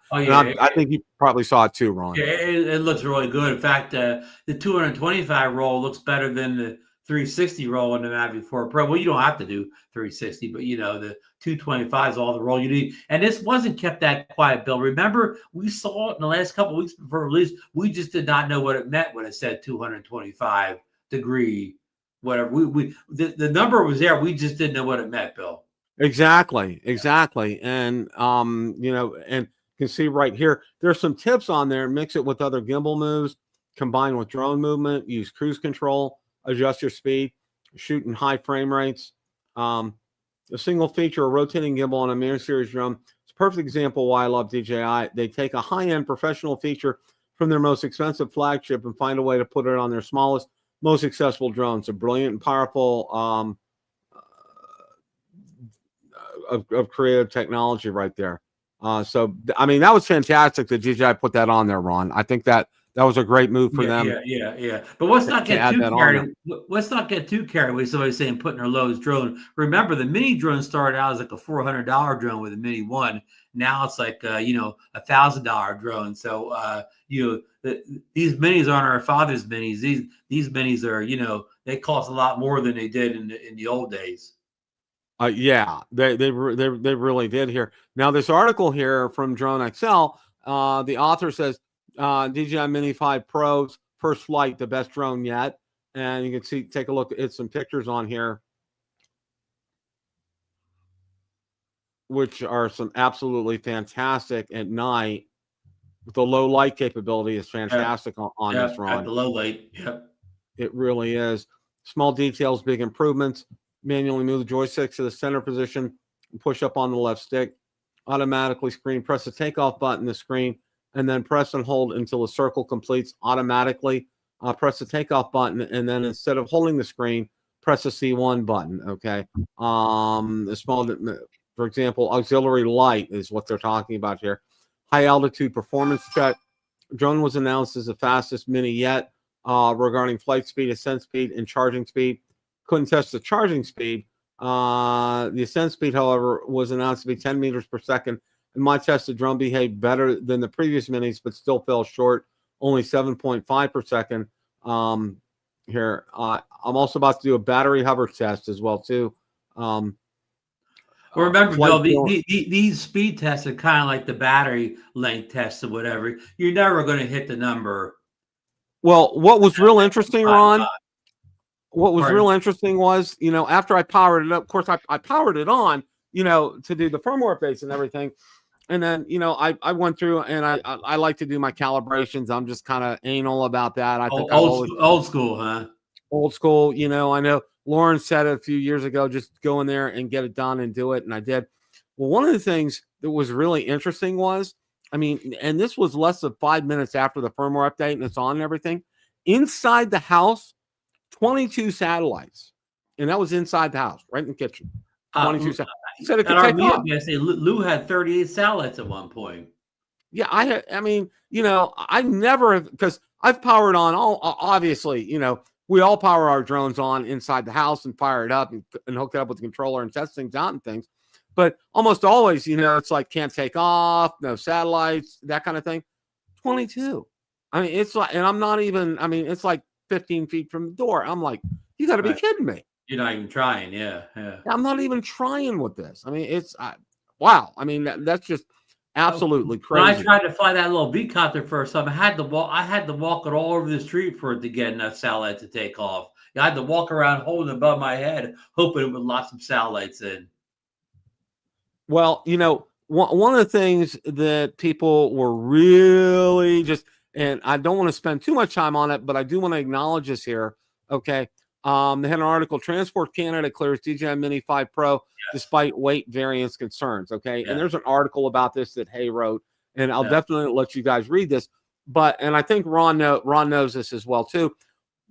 think you probably saw it too, Ron. Yeah, it looks really good. In fact, the 225 roll looks better than the 360 roll in the Mavic 4 Pro. Well, you don't have to do 360, but the 225 is all the roll you need. And this wasn't kept that quiet, Bill. Remember, we saw it in the last couple of weeks before release. We just did not know what it meant when it said 225 degree, whatever. The number was there. We just didn't know what it meant, Bill. Exactly. And and you can see right here, there's some tips on there. Mix it with other gimbal moves, combine with drone movement, use cruise control, adjust your speed, shoot in high frame rates. A single feature, a rotating gimbal on a Mirror Series drone. It's a perfect example why I love DJI. They take a high-end professional feature from their most expensive flagship and find a way to put it on their smallest, most accessible drone. It's a brilliant and powerful of creative technology right there. So, I mean, that was fantastic that DJI put that on there, Ron. I think that was a great move for them. Yeah. But let's not get too carried. Let's not get too carried away. Somebody saying putting their lowest drone. Remember, the Mini drone started out as like a $400 drone with a Mini 1. Now it's like $1,000 drone. So these Minis aren't our father's Minis. These Minis are they cost a lot more than they did in the old days. Yeah, they really did here. Now this article here from Drone XL, the author says DJI Mini 5 Pro's first flight, the best drone yet. And you can take a look at some pictures on here, which are some absolutely fantastic at night. The low light capability is fantastic on this, Ron. At the low light, yep. It really is. Small details, big improvements. Manually move the joystick to the center position and push up on the left stick. Automatically screen. Press the takeoff button, the screen, and then press and hold until the circle completes automatically. Press the takeoff button, and then instead of holding the screen, press the C1 button. Okay. The small, for example, auxiliary light is what they're talking about here. High altitude performance check. Drone was announced as the fastest Mini yet regarding flight speed, ascent speed, and charging speed. Couldn't test the charging speed. The ascent speed, however, was announced to be 10 meters per second. In my test, the drone behaved better than the previous Minis, but still fell short, only 7.5 per second. Here, I'm also about to do a battery hover test as well, too. Well, remember, Bill, these speed tests are kind of like the battery length tests or whatever. You're never going to hit the number Well, what was real interesting, Ron, what was Pardon? real interesting was, after I powered it up, of course, I powered it on, to do the firmware updates and everything. And then, I went through and I like to do my calibrations. I'm just kind of anal about that. I think I've always Old school, huh? old school. I know Lauren said it a few years ago, just go in there and get it done and do it. And I did. Well, one of the things that was really interesting was, and this was less than 5 minutes after the firmware update and it's on and everything. Inside the house, 22 satellites. And that was inside the house, right in the kitchen. 22 satellites. Said it could take off. Lou had 38 satellites at one point. Yeah, I never have, because I've powered on obviously, we all power our drones on inside the house and fire it up and hook it up with the controller and test things out and things. But almost always, it's like can't take off, no satellites, that kind of thing. 22. It's like, and I'm not even, it's like 15 feet from the door. I'm like, you got to be kidding me. You're not even trying. Yeah. I'm not even trying with this. It's, wow. That's just absolutely crazy. When I tried to fly that little V-copter first time, I had to walk it all over the street for it to get enough satellites to take off. I had to walk around holding it above my head, hoping it would lock some satellites in. Well, one of the things that people were really just, and I don't want to spend too much time on it, but I do want to acknowledge this here. Okay. They had an article, Transport Canada clears DJI Mini 5 Pro despite weight variance concerns. Okay. And there's an article about this that Hay wrote, and I'll definitely let you guys read this. And I think Ron knows this as well too.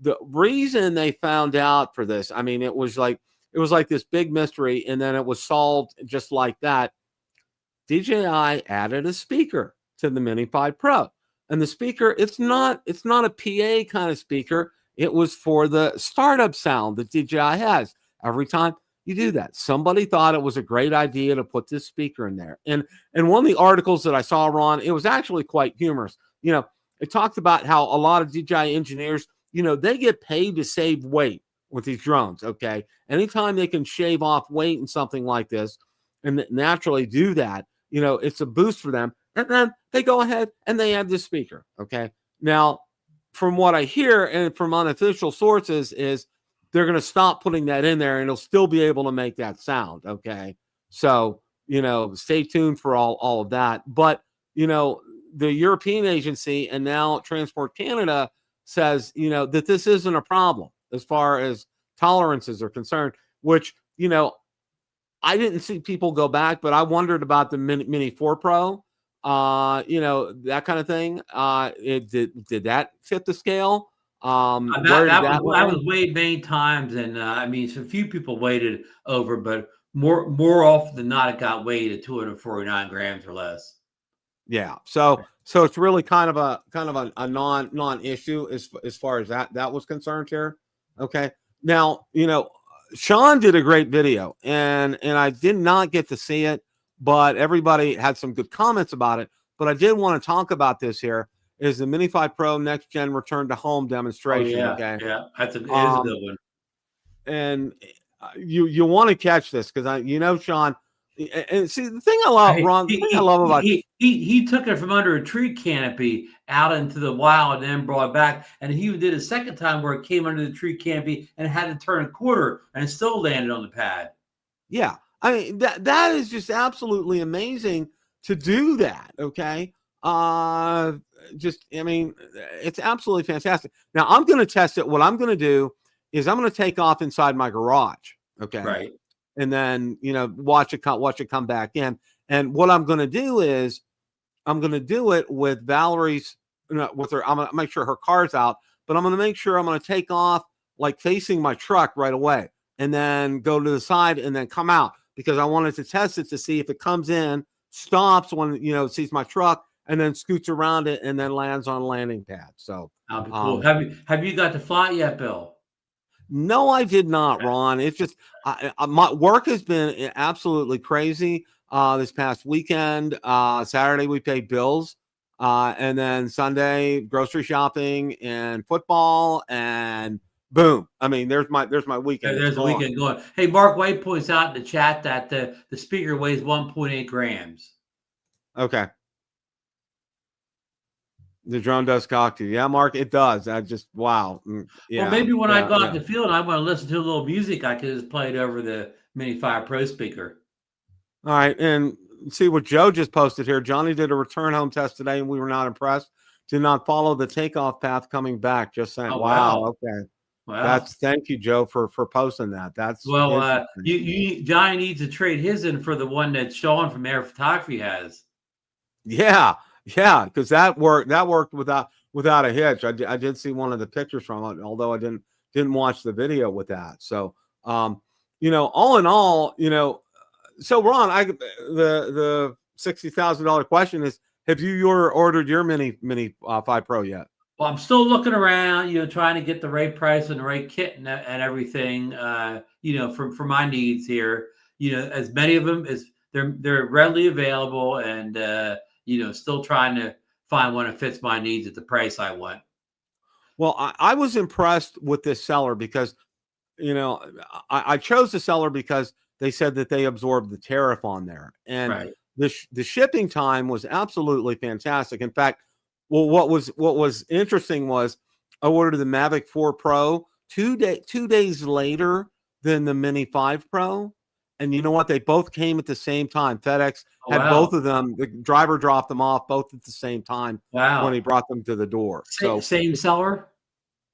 The reason they found out for this, it was like this big mystery, and then it was solved just like that. DJI added a speaker to the Mini 5 Pro. And the speaker, it's not a PA kind of speaker. It was for the startup sound that DJI has. Every time you do that, somebody thought it was a great idea to put this speaker in there. And one of the articles that I saw, Ron, it was actually quite humorous. It talked about how a lot of DJI engineers, they get paid to save weight with these drones. Okay. Anytime they can shave off weight in something like this and naturally do that, it's a boost for them. And then they go ahead and they add this speaker. Okay. Now, from what I hear and from unofficial sources is they're going to stop putting that in there and it'll still be able to make that sound. Okay. So, stay tuned for all of that. But, the European agency and now Transport Canada says, that this isn't a problem as far as tolerances are concerned, which, I didn't see people go back, but I wondered about the Mini 4 Pro, that kind of thing. Did that fit the scale? That was weighed many times, and a few people weighted over, but more often than not, it got weighed at 249 grams or less. Yeah, so it's really kind of a non-issue as far as that was concerned here. Okay, now Sean did a great video, and I did not get to see it, but everybody had some good comments about it. But I did want to talk about this here. Is the Mini 5 Pro next gen return to home demonstration? Okay, it is a good one. And you want to catch this because Sean. And see, the thing I love, Ron, about he took it from under a tree canopy out into the wild and then brought it back. And he did a second time where it came under the tree canopy and had to turn a quarter and it still landed on the pad. Yeah. That is just absolutely amazing to do that. Okay. It's absolutely fantastic. Now I'm going to test it. What I'm going to do is I'm going to take off inside my garage. Okay. Right. And then, watch it come back in. And what I'm going to do is I'm going to do it with Valerie's, with her. I'm going to make sure her car's out, but I'm going to make sure I'm going to take off like facing my truck right away and then go to the side and then come out because I wanted to test it to see if it comes in, stops when, it sees my truck and then scoots around it and then lands on a landing pad. So cool. Have you got to fly it yet, Bill? No, I did not, Ron. It's just my work has been absolutely crazy this past weekend. Saturday we paid bills, and then Sunday grocery shopping and football, and boom. There's my weekend. There's a weekend going. Hey, Mark White points out in the chat that the speaker weighs 1.8 grams. Okay. The drone does talk to you. Yeah, Mark, it does. I just, wow. Well, Yeah. maybe when I Yeah. go out Yeah. in the field and I want to listen to a little music, I could just play it over the Mini 5 Pro speaker. All right. And see what Joe just posted here. Johnny did a return home test today and we were not impressed. Did not follow the takeoff path coming back. Just saying, Oh, wow. wow. Okay. Wow. Thank you, Joe, for posting that. That's Well, interesting. Johnny needs to trade his in for the one that Sean from Air Photography has. Yeah. Yeah. Because that worked without a hitch. I did see one of the pictures from it, although I didn't watch the video with that. So all in all, so Ron, the $60,000 question is, have you ordered your Mini 5 Pro yet? Well, I'm still looking around, trying to get the right price and the right kit and everything, for my needs here. As many of them as they're readily available, and still trying to find one that fits my needs at the price I want. Well, I was impressed with this seller because, I chose the seller because they said that they absorbed the tariff on there, and Right. the shipping time was absolutely fantastic. In fact, well, what was interesting was I ordered the Mavic 4 Pro 2 days later than the Mini 5 Pro, and you know what? They both came at the same time. FedEx had Wow. both of them. The driver dropped them off both at the same time when he brought them to the door. So same seller.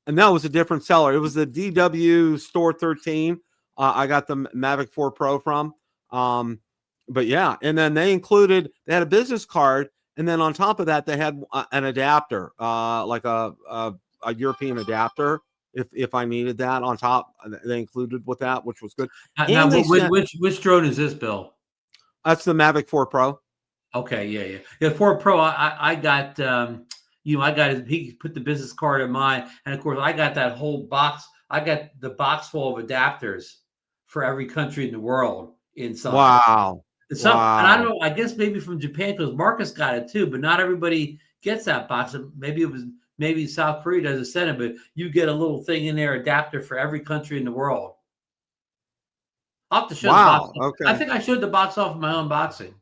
And that was a different seller. It was the DW Store 13. I got the Mavic 4 Pro from. But yeah, and then they had a business card, and then on top of that, they had an adapter, like a European adapter. If I needed that on top, they included with that, which was good. Now which drone is this, Bill? That's the Mavic 4 Pro. Okay, yeah. 4 Pro. I got. He put the business card in mine, and of course, I got that whole box. I got the box full of adapters for every country in the world inside. Wow. And I don't know. I guess maybe from Japan, because Marcus got it too, but not everybody gets that box. Maybe South Korea doesn't send it, but you get a little thing in there, adapter for every country in the world. I'll have to show the box. Okay. I think I showed the box off in my unboxing.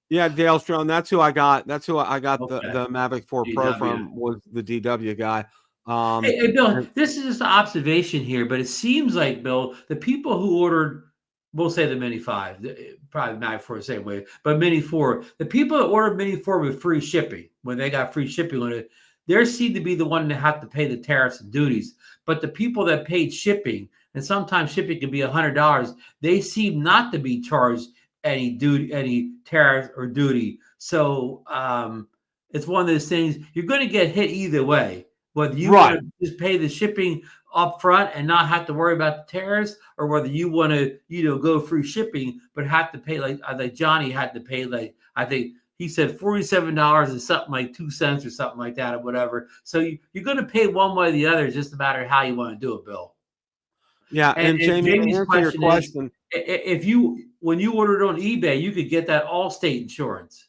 Yeah, Dale's drone. That's who I got. The Mavic 4 Pro from, was the DW guy. Hey, Bill, this is just an observation here, but it seems like, Bill, the people who ordered, we'll say the Mini 5, probably Mavic 4 the same way, but Mini 4, the people that ordered Mini 4 with free shipping, when they got free shipping on it, they seem to be the one that have to pay the tariffs and duties. But the people that paid shipping, and sometimes shipping can be $100, they seem not to be charged any tariff or duty. So it's one of those things, you're going to get hit either way, whether you want to just pay the shipping up front and not have to worry about the tariffs, or whether you want to go free shipping but have to pay, like Johnny had to pay, like I think he said $47 and something like 2 cents or something like that, or whatever. So you're going to pay one way or the other, just no matter how you want to do it, Bill. Yeah, and Jamie's question is, when you ordered on eBay, you could get that AllState insurance.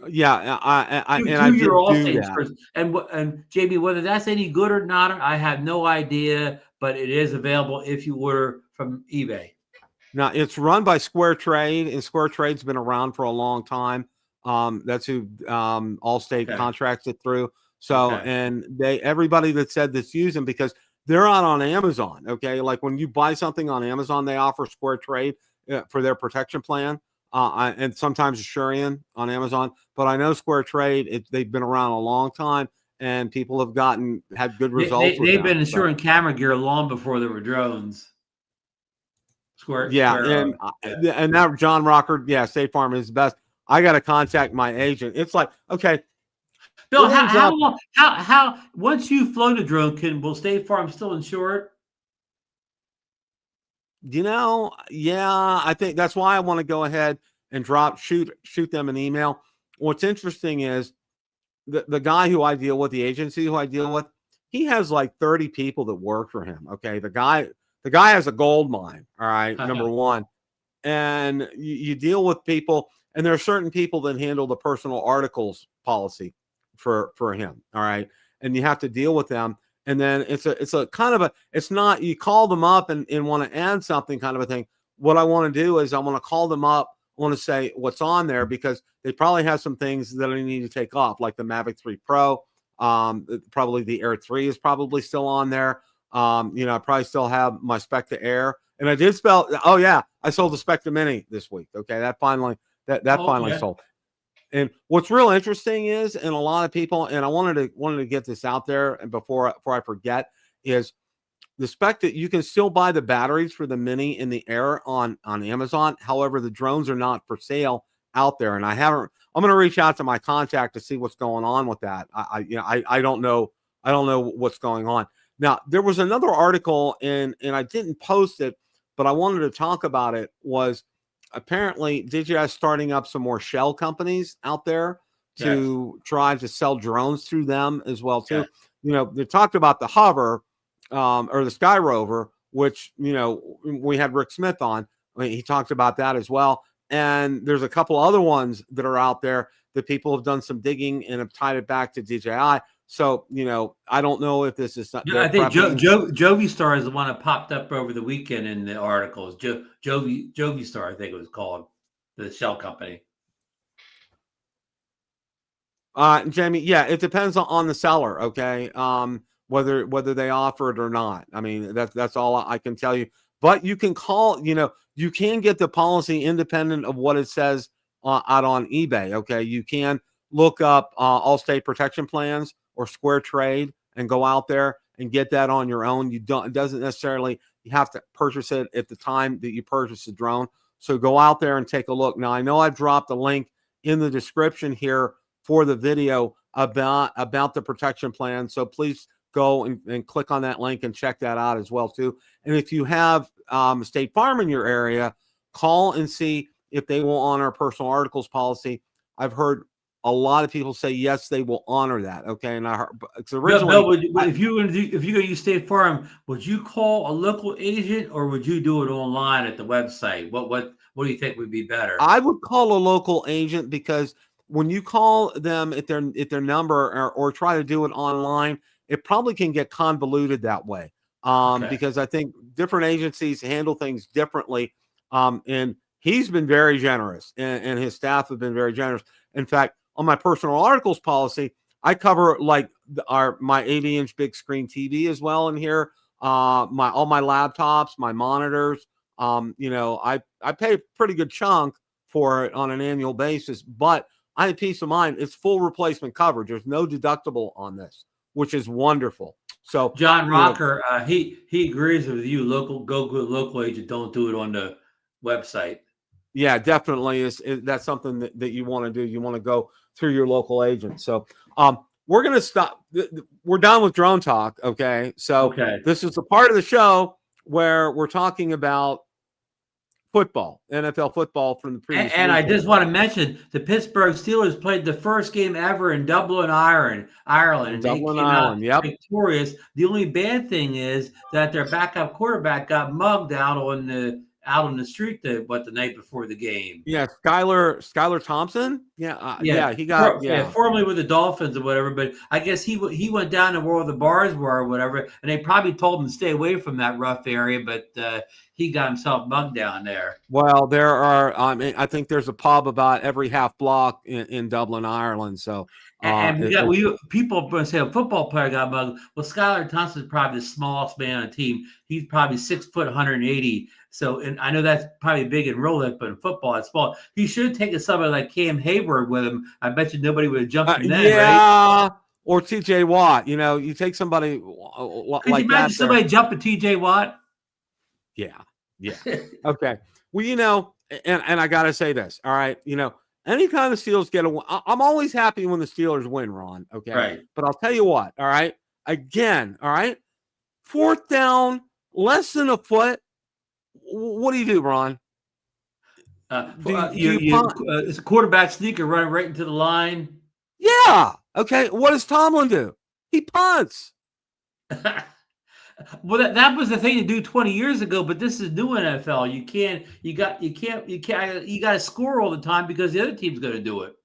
Yeah, I did do that. And Jamie, whether that's any good or not, I have no idea, but it is available if you order from eBay. Now, it's run by Square Trade, and Square Trade's been around for a long time. That's who AllState contracts it through. So, and everybody that said that's using, because they're out on Amazon. Okay, like when you buy something on Amazon, they offer Square Trade for their protection plan, and sometimes Asurion on Amazon. But I know Square Trade; they've been around a long time, and people have had good results. They've been insuring camera gear long before there were drones. And that John Rocker, State Farm is best. I got to contact my agent. It's like, okay, Bill, how once you float a drone, will State Farm still insure it? I think that's why I want to go ahead and shoot them an email. What's interesting is the guy who I deal with, the agency who I deal with, he has like 30 people that work for him. Okay, the guy has a gold mine. All right, number one, and you deal with people, and there are certain people that handle the personal articles policy for him. All right, and you have to deal with them. And then it's a kind of it's not, you call them up and want to add something kind of a thing. What I want to do is I want to call them up want to say what's on there because they probably have some things that I need to take off, like the Mavic 3 Pro. Probably the Air 3 is probably still on there. I probably still have my Spectre Air, and I did spell. Oh yeah, I sold the Spectre Mini this week. Okay, that finally finally sold. And what's real interesting is, and a lot of people, and I wanted to get this out there, and before I forget, is the Spectre. You can still buy the batteries for the Mini and the Air on Amazon. However, the drones are not for sale out there, and I haven't. I'm going to reach out to my contact to see what's going on with that. I don't know. I don't know what's going on. Now, there was another article, and I didn't post it, but I wanted to talk about it. Was apparently DJI is starting up some more shell companies out there to try to sell drones through them as well too. They talked about the Hover or the SkyRover, which we had Rick Smith on. He talked about that as well. And there's a couple other ones that are out there that people have done some digging and have tied it back to DJI. So, I don't know if this is something. I think Jovi Star is the one that popped up over the weekend in the articles. Jovi Star, I think it was called, the shell company. Jamie, yeah, it depends on the seller, okay? Whether they offer it or not. I mean, that's all I can tell you. But you can call, you can get the policy independent of what it says out on eBay, okay? You can look up AllState protection plans or Square Trade and go out there and get that on your own. It doesn't necessarily, you have to purchase it at the time that you purchase the drone. So go out there and take a look. Now, I know I've dropped a link in the description here for the video about the protection plan. So please go and click on that link and check that out as well too. And if you have State Farm in your area, call and see if they will honor personal articles policy. I've heard a lot of people say yes, they will honor that. Okay, and I heard originally, if you're going to use State Farm, would you call a local agent or would you do it online at the website? What do you think would be better? I would call a local agent because when you call them at their number or try to do it online, it probably can get convoluted that way. Because I think different agencies handle things differently. And he's been very generous, and his staff have been very generous. In fact, on my personal articles policy, I cover like my 80-inch big screen TV as well in here. All my laptops, my monitors. I pay a pretty good chunk for it on an annual basis, but I have peace of mind. It's full replacement coverage. There's no deductible on this, which is wonderful. So John Rocker, he agrees with you. Go to a local agent. Don't do it on the website. Yeah, definitely. That's something that you want to do. You want to go through your local agent. So we're going to stop. We're done with drone talk. Okay. So this is the part of the show where we're talking about football, NFL football from the previous. And I just want to mention the Pittsburgh Steelers played the first game ever in Dublin, Ireland. And they came out victorious. The only bad thing is that their backup quarterback got mugged out on the street the night before the game. Yeah, Skylar Thompson. He got formerly with the Dolphins or whatever. But I guess he went down to where the bars were or whatever, and they probably told him to stay away from that rough area. But he got himself mugged down there. Well, there are. I think there's a pub about every half block in Dublin, Ireland. So. People say a football player got mugged. Well, Skylar Thompson is probably the smallest man on the team. He's probably 6 foot, 180. So, and I know that's probably big in real life, but in football, it's small. He should have taken somebody like Cam Hayward with him. I bet you nobody would have jumped him then, right? Or TJ Watt. You take somebody like Could you imagine somebody jumping TJ Watt? Yeah. Okay. Well, and I got to say this. All right. Anytime the Steelers get a win, I'm always happy when the Steelers win, Ron. Okay. Right. But I'll tell you what. All right. Again. All right. 4th down, less than a foot. What do you do, Ron? It's a quarterback sneaker running right into the line. Yeah. Okay. What does Tomlin do? He punts. Well, that was the thing to do 20 years ago, but this is new NFL. You got to score all the time because the other team's going to do it.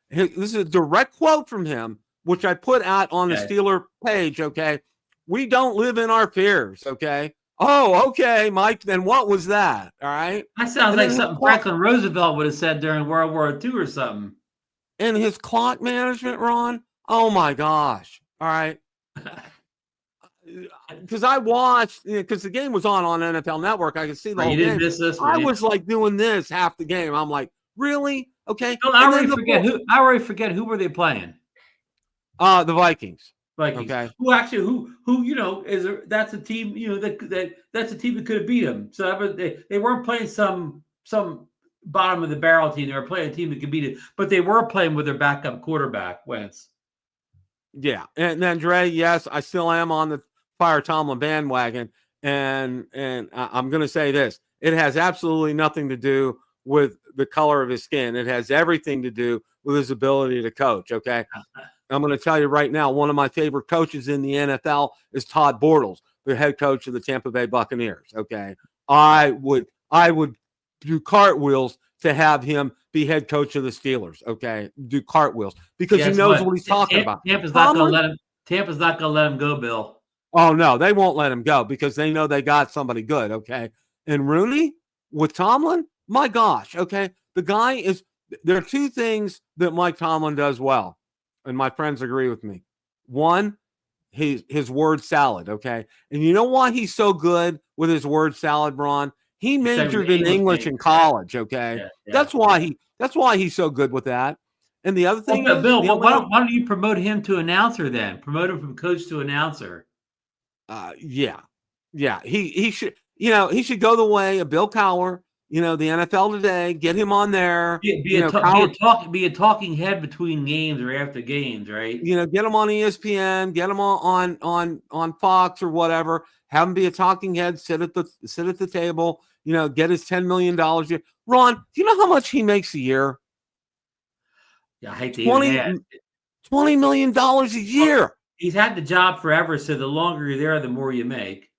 This is a direct quote from him, which I put out on the Steeler page. Okay. We don't live in our fears. Okay. Oh, okay, Mike. Then what was that? All right. That sounds And like then something Franklin Roosevelt would have said during World War II or something. and his clock management, Ron. Oh my gosh. All right. Because I watched, because the game was on NFL Network. I could see the whole You didn't game. miss this I one. was like doing this half the game. I'm like, really? Okay. No, I already forget who were they playing. The Vikings. Vikings. Okay. Who actually that's a team, that's a team that could have beat them. So they weren't playing some bottom of the barrel team. They were playing a team that could beat it, but they were playing with their backup quarterback, Wentz. Yeah. And then Dre, yes, I still am on the Fire Tomlin bandwagon. And I'm going to say this. It has absolutely nothing to do with the color of his skin. It has everything to do with his ability to coach. Okay. I'm going to tell you right now, one of my favorite coaches in the NFL is Todd Bortles, the head coach of the Tampa Bay Buccaneers. Okay. I would do cartwheels to have him be head coach of the Steelers. Okay. Do cartwheels because he knows what he's talking about. Tampa's not going to let him go, Bill. Oh, no, they won't let him go because they know they got somebody good. Okay. And Rooney with Tomlin, my gosh. Okay. The guy is, there are two things that Mike Tomlin does well. And my friends agree with me. One, his word salad, okay? And you know why he's so good with his word salad, Ron? He majored in English in college, okay? Yeah. That's why he's so good with that. And the other thing is, Bill, why don't you promote him to announcer then? Promote him from coach to announcer. Yeah. He should, he should go the way of Bill Cowher. The NFL Today, get him on there. Be a talking head between games or after games, right? Get him on ESPN, get him on Fox or whatever. Have him be a talking head. Sit at the table. Get his $10 million a year. Ron, do you know how much he makes a year? Yeah, I hate to $20 million a year. Well, he's had the job forever, so the longer you're there, the more you make.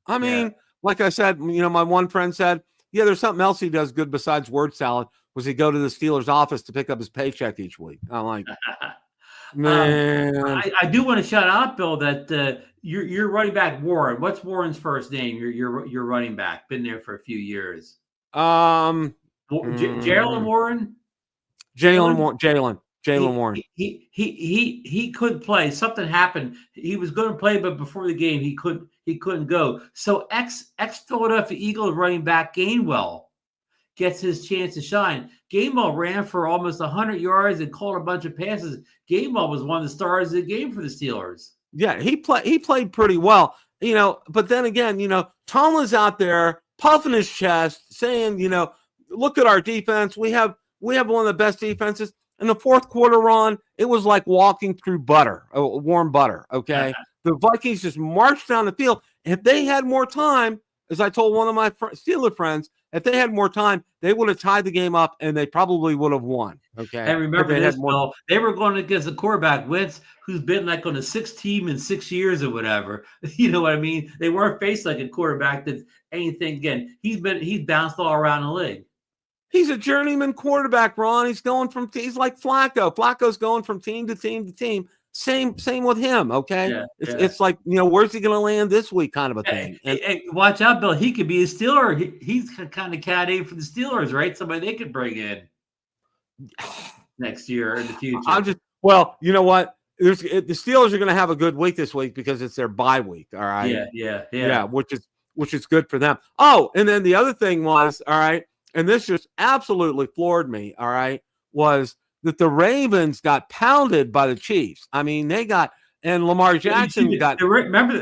I mean, like I said, my one friend said, yeah, there's something else he does good besides word salad. Was he go to the Steelers office to pick up his paycheck each week? I'm like, man. I do want to shout out, Bill, that your running back Warren. What's Warren's first name? Your running back, been there for a few years. Jalen Warren. Jalen Warren. He couldn't play. Something happened. He was going to play, but before the game, he couldn't go. So ex Philadelphia Eagles running back Gainwell gets his chance to shine. Gainwell ran for almost 100 yards and caught a bunch of passes. Gainwell was one of the stars of the game for the Steelers. Yeah, he played pretty well. But then again, Tomlin's out there puffing his chest, saying, look at our defense. We have one of the best defenses. In the fourth quarter, Ron, it was like walking through warm butter, okay? The Vikings just marched down the field. If they had more time, as I told one of my Steeler friends, if they had more time, they would have tied the game up, and they probably would have won, okay? And remember this, Bill, they were going against the quarterback, Wentz, who's been like on a 6th team in 6 years or whatever. You know what I mean? They weren't faced like a quarterback that's anything. Again, he's bounced all around the league. He's a journeyman quarterback, Ron. He's like Flacco. Flacco's going from team to team to team. Same with him, okay? Yeah, it's like, where's he going to land this week kind of a thing. Hey, watch out, Bill. He could be a Steeler. He's kind of candidate for the Steelers, right? Somebody they could bring in next year or in the future. You know what? The Steelers are going to have a good week this week because it's their bye week, all right? Yeah, which is good for them. Oh, and then the other thing was, all right, and this just absolutely floored me, all right, was that the Ravens got pounded by the Chiefs. I mean, and Lamar Jackson got. Remember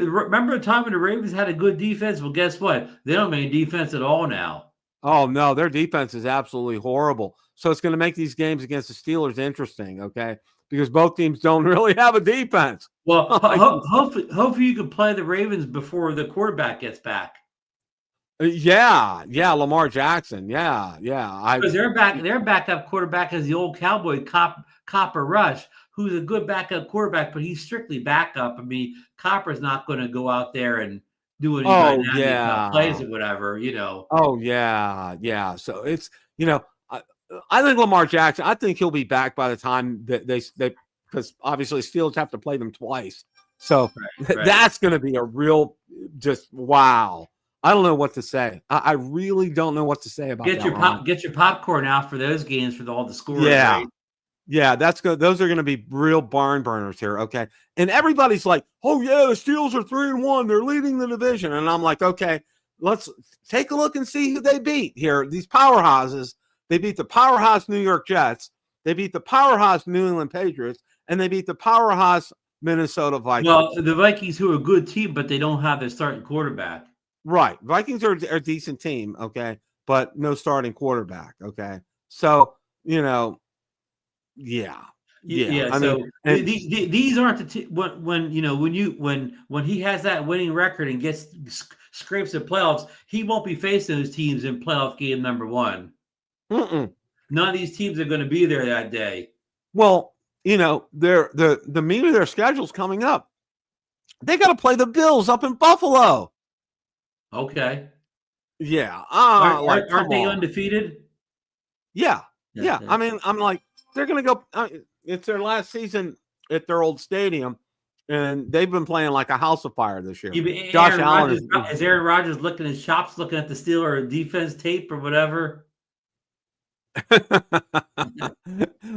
the time when the Ravens had a good defense? Well, guess what? They don't make defense at all now. Oh, no, their defense is absolutely horrible. So it's going to make these games against the Steelers interesting, okay? Because both teams don't really have a defense. Well, hopefully you can play the Ravens before the quarterback gets back. Yeah, Lamar Jackson. Yeah. Because their backup quarterback is the old Cowboy Copper Rush, who's a good backup quarterback, but he's strictly backup. I mean, Copper's not going to go out there and do any plays or whatever, Oh, yeah. So it's, I think Lamar Jackson, I think he'll be back by the time that they because obviously Steelers have to play them twice. So Right. that's going to be a real just wow. I don't know what to say. I really don't know what to say about that, Ron. Get your popcorn out for those games for all the scores, Yeah. right? Yeah, that's good. Those are going to be real barn burners here. Okay. And everybody's like, oh, yeah, the Steelers are 3-1. They're leading the division. And I'm like, okay, let's take a look and see who they beat here. These powerhouses, they beat the powerhouse New York Jets. They beat the powerhouse New England Patriots. And they beat the powerhouse Minnesota Vikings. Well, the Vikings, who are a good team, but they don't have their starting quarterback. Right. Vikings are a decent team. Okay. But no starting quarterback. Okay. So, yeah. I So mean, these aren't the when he has that winning record and scrapes the playoffs, he won't be facing those teams in playoff game number 1. None of these teams are going to be there that day. Well, the meat of their schedule's coming up. They got to play the Bills up in Buffalo. Okay. Yeah. Aren't they undefeated? Yeah. Yeah. I mean, I'm like, they're going to go. It's their last season at their old stadium, and they've been playing like a house of fire this year. Josh Allen is Aaron Rodgers licking his chops, looking at the Steeler defense tape or whatever.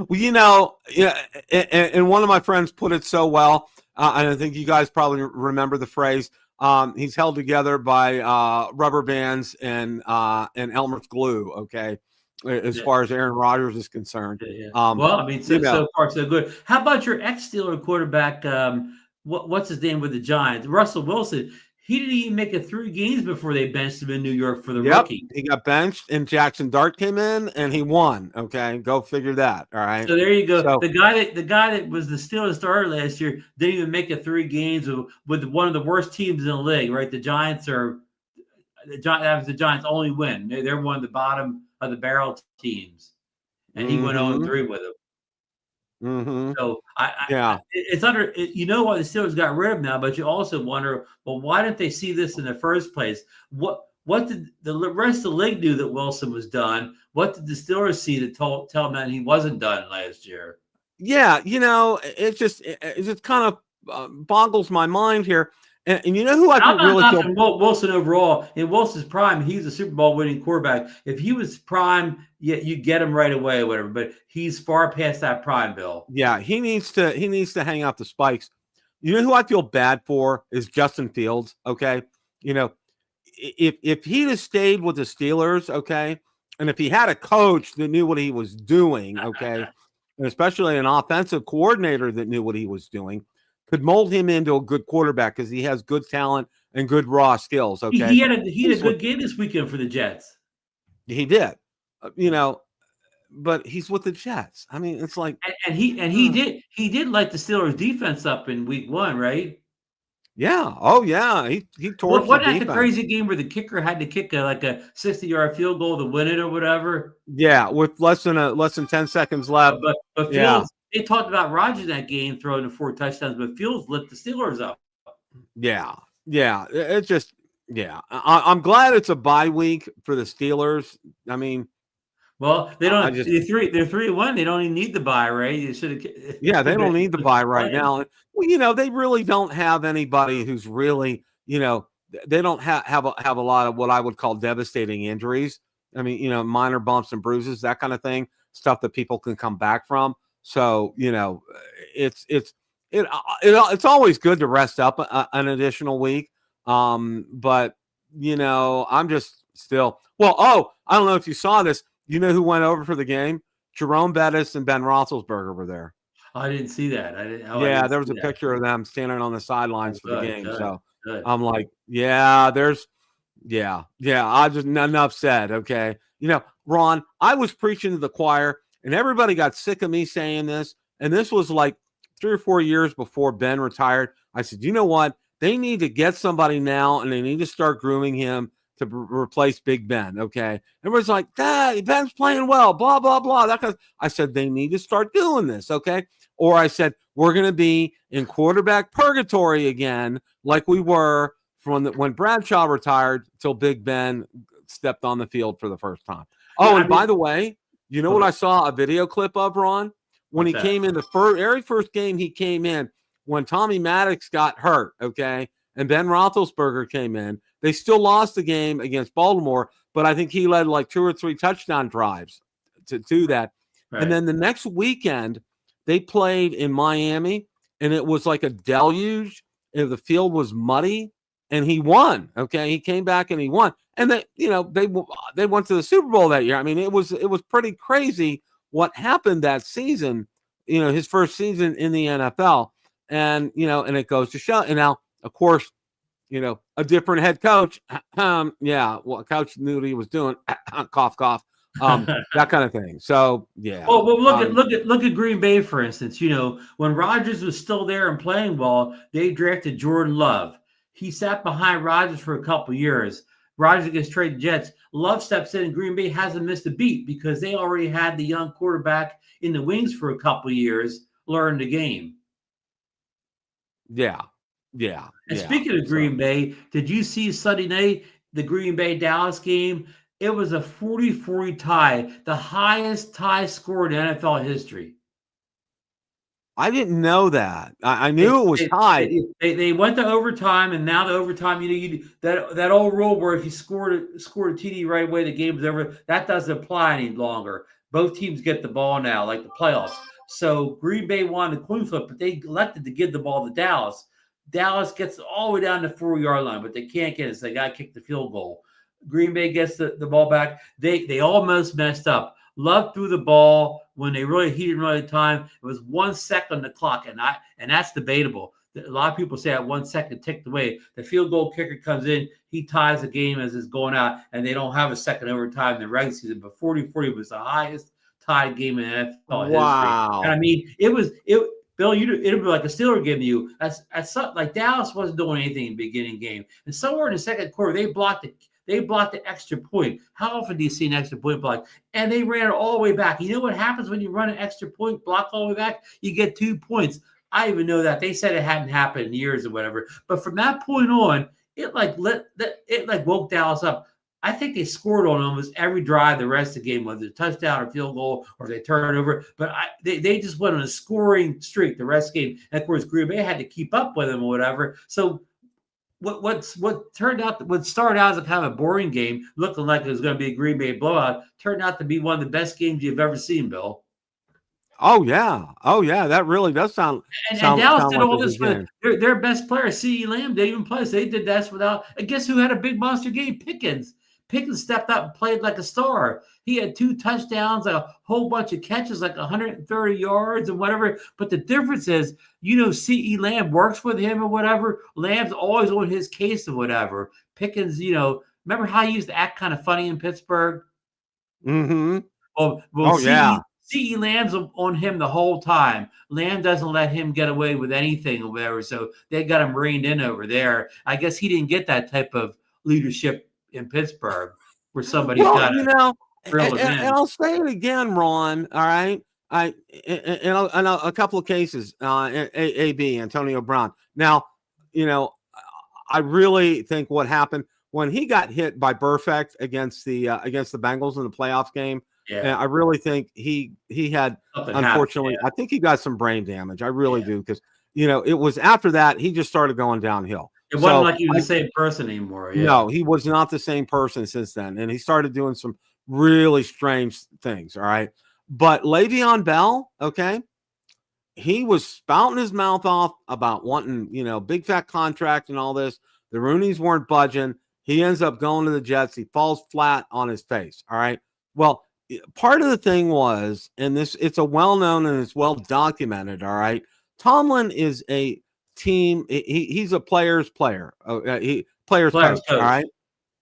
Well, and one of my friends put it so well, and I think you guys probably remember the phrase. He's held together by rubber bands and Elmer's glue. Okay. As far as Aaron Rodgers is concerned. Well, I mean, so far so good. How about your ex-Steeler quarterback? What's his name with the Giants? Russell Wilson. He didn't even make it 3 games before they benched him in New York for the rookie. He got benched, and Jackson Dart came in, and he won. Okay, go figure that. All right. So there you go. So, the guy that was the Steelers starter last year didn't even make it 3 games with one of the worst teams in the league. Right? The Giants only win. They're one of the bottom of the barrel teams, and he went 0-3 with them. So it's under. Why the Steelers got rid of him now, but you also wonder, well, why didn't they see this in the first place? What did the rest of the league do that Wilson was done? What did the Steelers see that tell them that he wasn't done last year? Yeah, it just kind of boggles my mind here. And you know who I think really feel Wilson overall. In Wilson's prime, he's a Super Bowl winning quarterback. If he was prime, you get him right away or whatever. But he's far past that prime, Bill. Yeah, he needs to hang out the spikes. You know who I feel bad for is Justin Fields. Okay, if he'd have stayed with the Steelers, okay, and if he had a coach that knew what he was doing, okay, and especially an offensive coordinator that knew what he was doing, could mold him into a good quarterback because he has good talent and good raw skills. Okay, he had a good game this weekend for the Jets. He did, but he's with the Jets. I mean, it's like, and he did light the Steelers defense up in week 1, right? Yeah. Oh yeah. He tore. Wasn't that the crazy game where the kicker had to kick a 60-yard field goal to win it or whatever? Yeah, with less than 10 seconds left. But Fields. They talked about Rodgers in that game throwing the 4 touchdowns, but Fields lit the Steelers up. Yeah. It's just, I'm glad it's a bye week for the Steelers. I mean, well, they don't. They're 3-1. They don't even need the bye, right? You should have. Yeah, they don't need the bye right now. Well, they really don't have anybody who's really, they don't have a lot of what I would call devastating injuries. I mean, minor bumps and bruises, that kind of thing, stuff that people can come back from. So, it's always good to rest up an additional week. But, I'm just still, I don't know if you saw this. You know who went over for the game? Jerome Bettis and Ben Roethlisberger were there. I didn't see that. There was a picture of them standing on the sidelines for the game. Good. I'm like, I just enough said. Okay. Ron, I was preaching to the choir. And everybody got sick of me saying this. And this was like 3 or 4 years before Ben retired. I said, you know what? They need to get somebody now, and they need to start grooming him to replace Big Ben. Okay. Everybody's like, Ben's playing well, blah, blah, blah. I said, they need to start doing this. Okay. Or I said, we're going to be in quarterback purgatory again, like we were when Bradshaw retired till Big Ben stepped on the field for the first time. By the way, you know what I saw a video clip of, Ron? When he came in the very first game he came in, when Tommy Maddox got hurt, okay, and Ben Roethlisberger came in, they still lost the game against Baltimore, but I think he led like 2 or 3 touchdown drives to do that. Right. And then the next weekend, they played in Miami, and it was like a deluge. And the field was muddy, and he won. Okay, he came back and he won. And they went to the Super Bowl that year. I mean, it was pretty crazy what happened that season. His first season in the NFL, and and it goes to show. And now, of course, a different head coach. Coach knew what he was doing. Cough, cough. That kind of thing. So yeah. Well, look at Green Bay, for instance. When Rodgers was still there and playing well, they drafted Jordan Love. He sat behind Rodgers for a couple years. Rodgers gets traded to Jets. Love steps in, and Green Bay hasn't missed a beat because they already had the young quarterback in the wings for a couple years, learn the game. Yeah. And speaking of Green Bay, did you see Sunday night the Green Bay Dallas game? It was a 40-40 tie, the highest tie score in NFL history. I didn't know that. I knew it was tied. They went to overtime, and now the overtime, that old rule where if you scored a TD right away, the game was over. That doesn't apply any longer. Both teams get the ball now, like the playoffs. So Green Bay won the coin flip, but they elected to give the ball to Dallas. Dallas gets all the way down the 4-yard line, but they can't get it, so they got to kick the field goal. Green Bay gets the ball back. They almost messed up. Love threw the ball when he didn't really time. It was 1 second on the clock, and that's debatable. A lot of people say that 1 second ticked away. The field goal kicker comes in, he ties the game as it's going out, and they don't have a second overtime in the regular season. But 40-40 was the highest tied game in NFL history. Wow! And I mean, Bill, it'd be like a Steeler game to you. Like Dallas wasn't doing anything in the beginning game, and somewhere in the second quarter they blocked the extra point. How often do you see an extra point block? And they ran it all the way back. You know what happens when you run an extra point block all the way back? You get 2 points. I even know that. They said it hadn't happened in years or whatever. But from that point on, it woke Dallas up. I think they scored on almost every drive the rest of the game, whether it's a touchdown or field goal or they turned over. But they just went on a scoring streak the rest of the game. And of course, Green Bay had to keep up with them or whatever. So what started out as a kind of a boring game, looking like it was going to be a Green Bay blowout, turned out to be one of the best games you've ever seen, Bill. Oh yeah. That really does sound. And Dallas did all this with their best player, C.E. Lamb. They even played. They did that without. And guess who had a big monster game? Pickens. Pickens stepped up and played like a star. He had 2 touchdowns, a whole bunch of catches, like 130 yards and whatever. But the difference is, C.E. Lamb works with him or whatever. Lamb's always on his case or whatever. Pickens, remember how he used to act kind of funny in Pittsburgh? Mm-hmm. Well, C.E. Lamb's on him the whole time. Lamb doesn't let him get away with anything or whatever. So they got him reined in over there. I guess he didn't get that type of leadership in Pittsburgh where somebody's got to drill him in. And I'll say it again, Ron. All right. In a couple of cases, AB, Antonio Brown. Now, I really think what happened when he got hit by Burfict against the Bengals in the playoff game. Yeah. I really think he had, unfortunately, I think he got some brain damage. I really do. Because, it was after that, he just started going downhill. It wasn't like he was the same person anymore. Yeah. No, he was not the same person since then. And he started doing some really strange things. All right. But Le'Veon Bell, okay, he was spouting his mouth off about wanting, big fat contract and all this. The Rooneys weren't budging. He ends up going to the Jets. He falls flat on his face. All right. Well, part of the thing was, and it's a well-known and it's well documented. All right. Tomlin is a team. He's a player's player. Player's coach. All right.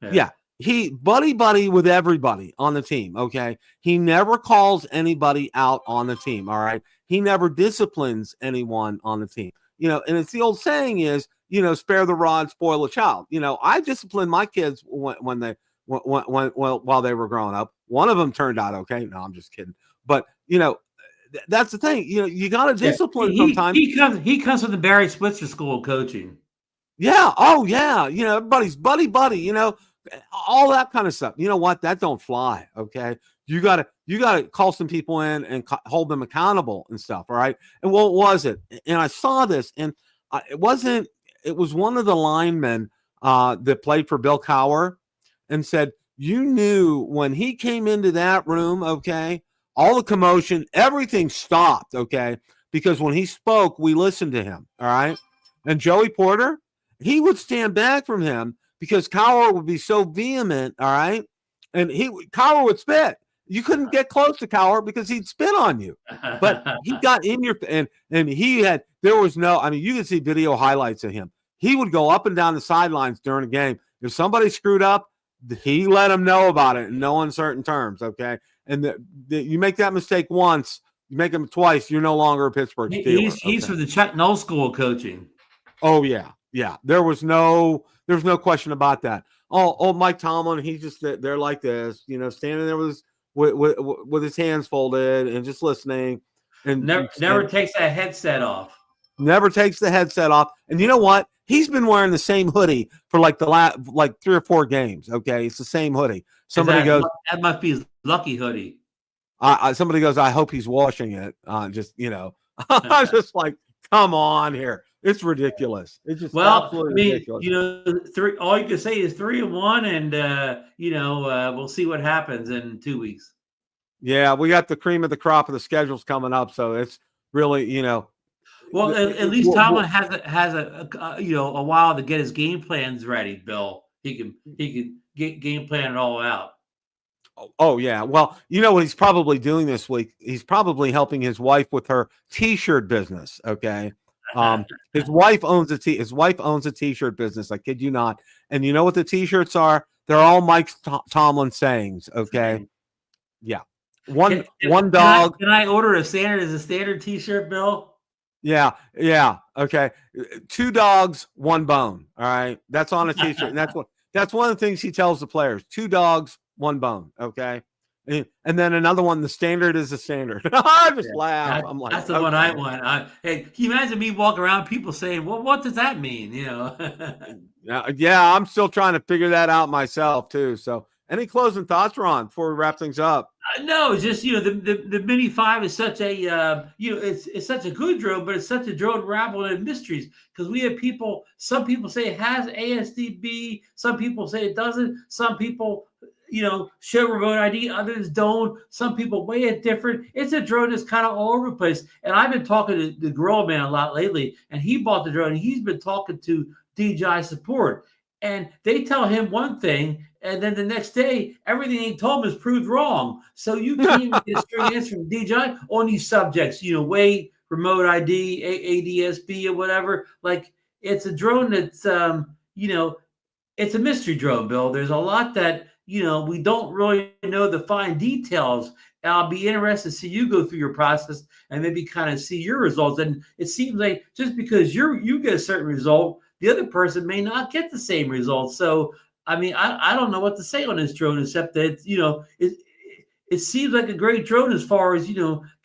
Yeah. He buddy with everybody on the team. Okay. He never calls anybody out on the team. All right. He never disciplines anyone on the team. And it's the old saying is, spare the rod, spoil the child. I disciplined my kids while they were growing up. One of them turned out okay. No, I'm just kidding. But that's the thing. You got to discipline sometimes. He comes from the Barry Switzer School of Coaching. Yeah. Oh yeah. Everybody's buddy. All that kind of stuff. You know what? That don't fly. Okay. you gotta call some people in and hold them accountable and stuff. All right. And what was it? And I saw this, and it was one of the linemen that played for Bill Cowher, and said, you knew when he came into that room, okay, all the commotion, everything stopped, okay, because when he spoke, we listened to him. All right. And Joey Porter, he would stand back from him because Cowher would be so vehement. All right. And Cowher would spit. You couldn't get close to Cowher because he'd spit on you. But he got in your, and there was no, I mean, you can see video highlights of him. He would go up and down the sidelines during a game. If somebody screwed up, he let them know about it in no uncertain terms, okay? And you make that mistake once, you make them twice, you're no longer a Pittsburgh Steeler. He's for the Chuck Noll school coaching. Oh, yeah. Yeah. There was no question about that. Oh, Mike Tomlin, he's just there like this, standing there with his hands folded and just listening. And never takes that headset off. Never takes the headset off. And you know what? He's been wearing the same hoodie for like the last 3 or 4 games. Okay, it's the same hoodie. Somebody goes, that must be his lucky hoodie. Somebody goes, I hope he's washing it. I'm just like, come on here. It's ridiculous. It's just absolutely ridiculous. All you can say is 3-1, and we'll see what happens in 2 weeks. Yeah, we got the cream of the crop of the schedules coming up, so it's really, Well, at least Tomlin has a while to get his game plans ready. Bill, he can get game plan it all out. Oh yeah. Well, you know what he's probably doing this week? He's probably helping his wife with her T-shirt business. Okay. His wife owns a T-shirt business. I kid you not. And you know what the T-shirts are? They're all Mike Tomlin sayings. Okay. Yeah. One dog. Can I order a standard T-shirt, Bill? Yeah. Okay. 2 dogs, 1 bone. All right. That's on a T-shirt. And that's one of the things he tells the players. 2 dogs, 1 bone. Okay. And then another one, the standard is the standard. I just laugh. I'm like, that's the one I want. Hey, can you imagine me walking around, people saying, well, what does that mean? Yeah, I'm still trying to figure that out myself too. So any closing thoughts, Ron, before we wrap things up? No, it's just the Mini 5 is such a it's such a good drone, but it's such a drone rabble in mysteries, because we have some people say it has ASDB, some people say it doesn't, some people show remote ID, others don't, some people weigh it different. It's a drone that's kind of all over the place. And I've been talking to the Gorilla Man a lot lately, and he bought the drone, and he's been talking to DJI support, and they tell him one thing, and then the next day, everything he told him is proved wrong. So you can't even get a straight answer from DJI on these subjects, weight, remote ID, ADSB, or whatever. Like, it's a drone that's, it's a mystery drone, Bill. There's a lot that, we don't really know the fine details. And I'll be interested to see you go through your process and maybe kind of see your results. And it seems like just because you get a certain result, the other person may not get the same result. So, I mean, I don't know what to say on this drone, except that, it seems like a great drone as far as,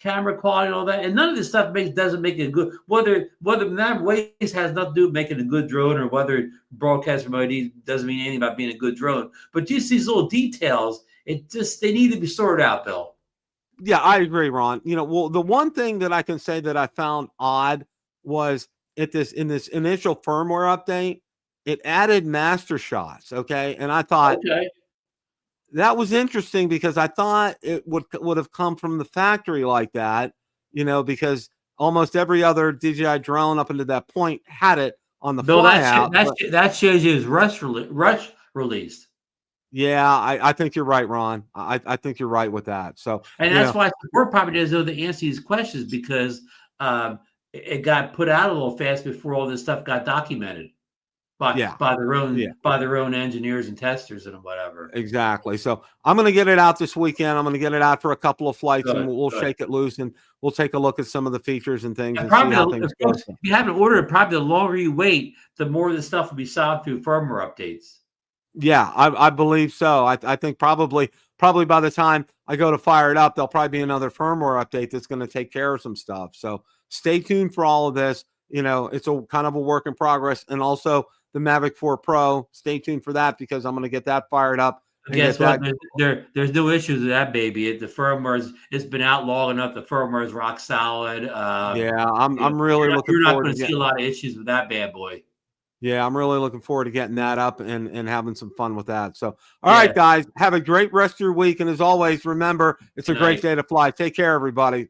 camera quality and all that. And none of this stuff doesn't make it good. Whether that waste has nothing to do with making a good drone, or whether broadcast remote ID doesn't mean anything about being a good drone. But just these little details, they need to be sorted out, Bill. Yeah, I agree, Ron. Well, the one thing that I can say that I found odd was in this initial firmware update, it added master shots. Okay. And I thought, that was interesting, because I thought it would have come from the factory like that, because almost every other DJI drone up until that point had it on the Bill, flyout. That shows you his rush released. Yeah, I think you're right, Ron. I think you're right with that. So, and that's why support probably doesn't know the answer to these questions, because it got put out a little fast before all this stuff got documented by their own engineers and testers and whatever. Exactly. So I'm going to get it out this weekend. I'm going to get it out for a couple of flights, and we'll shake it loose, and we'll take a look at some of the features and things. And probably, see how things go. If you haven't ordered, probably the longer you wait, the more the stuff will be solved through firmware updates. Yeah, I believe so. I think probably by the time I go to fire it up, there'll probably be another firmware update that's going to take care of some stuff. So stay tuned for all of this. It's a kind of a work in progress. And also the Mavic 4 Pro, stay tuned for that, because I'm going to get that fired up and Guess get what? that. There's no issues with that baby. The firmware's it's been out long enough. The firmware's rock solid. Yeah, You know, I'm really looking you're not forward going to to see a getting. lot of issues with that bad boy. Yeah, I'm really looking forward to getting that up and having some fun with that. So, all Yeah. right, guys, have a great rest of your week. And as always, remember, it's a Good great night. day to fly. Take care, everybody.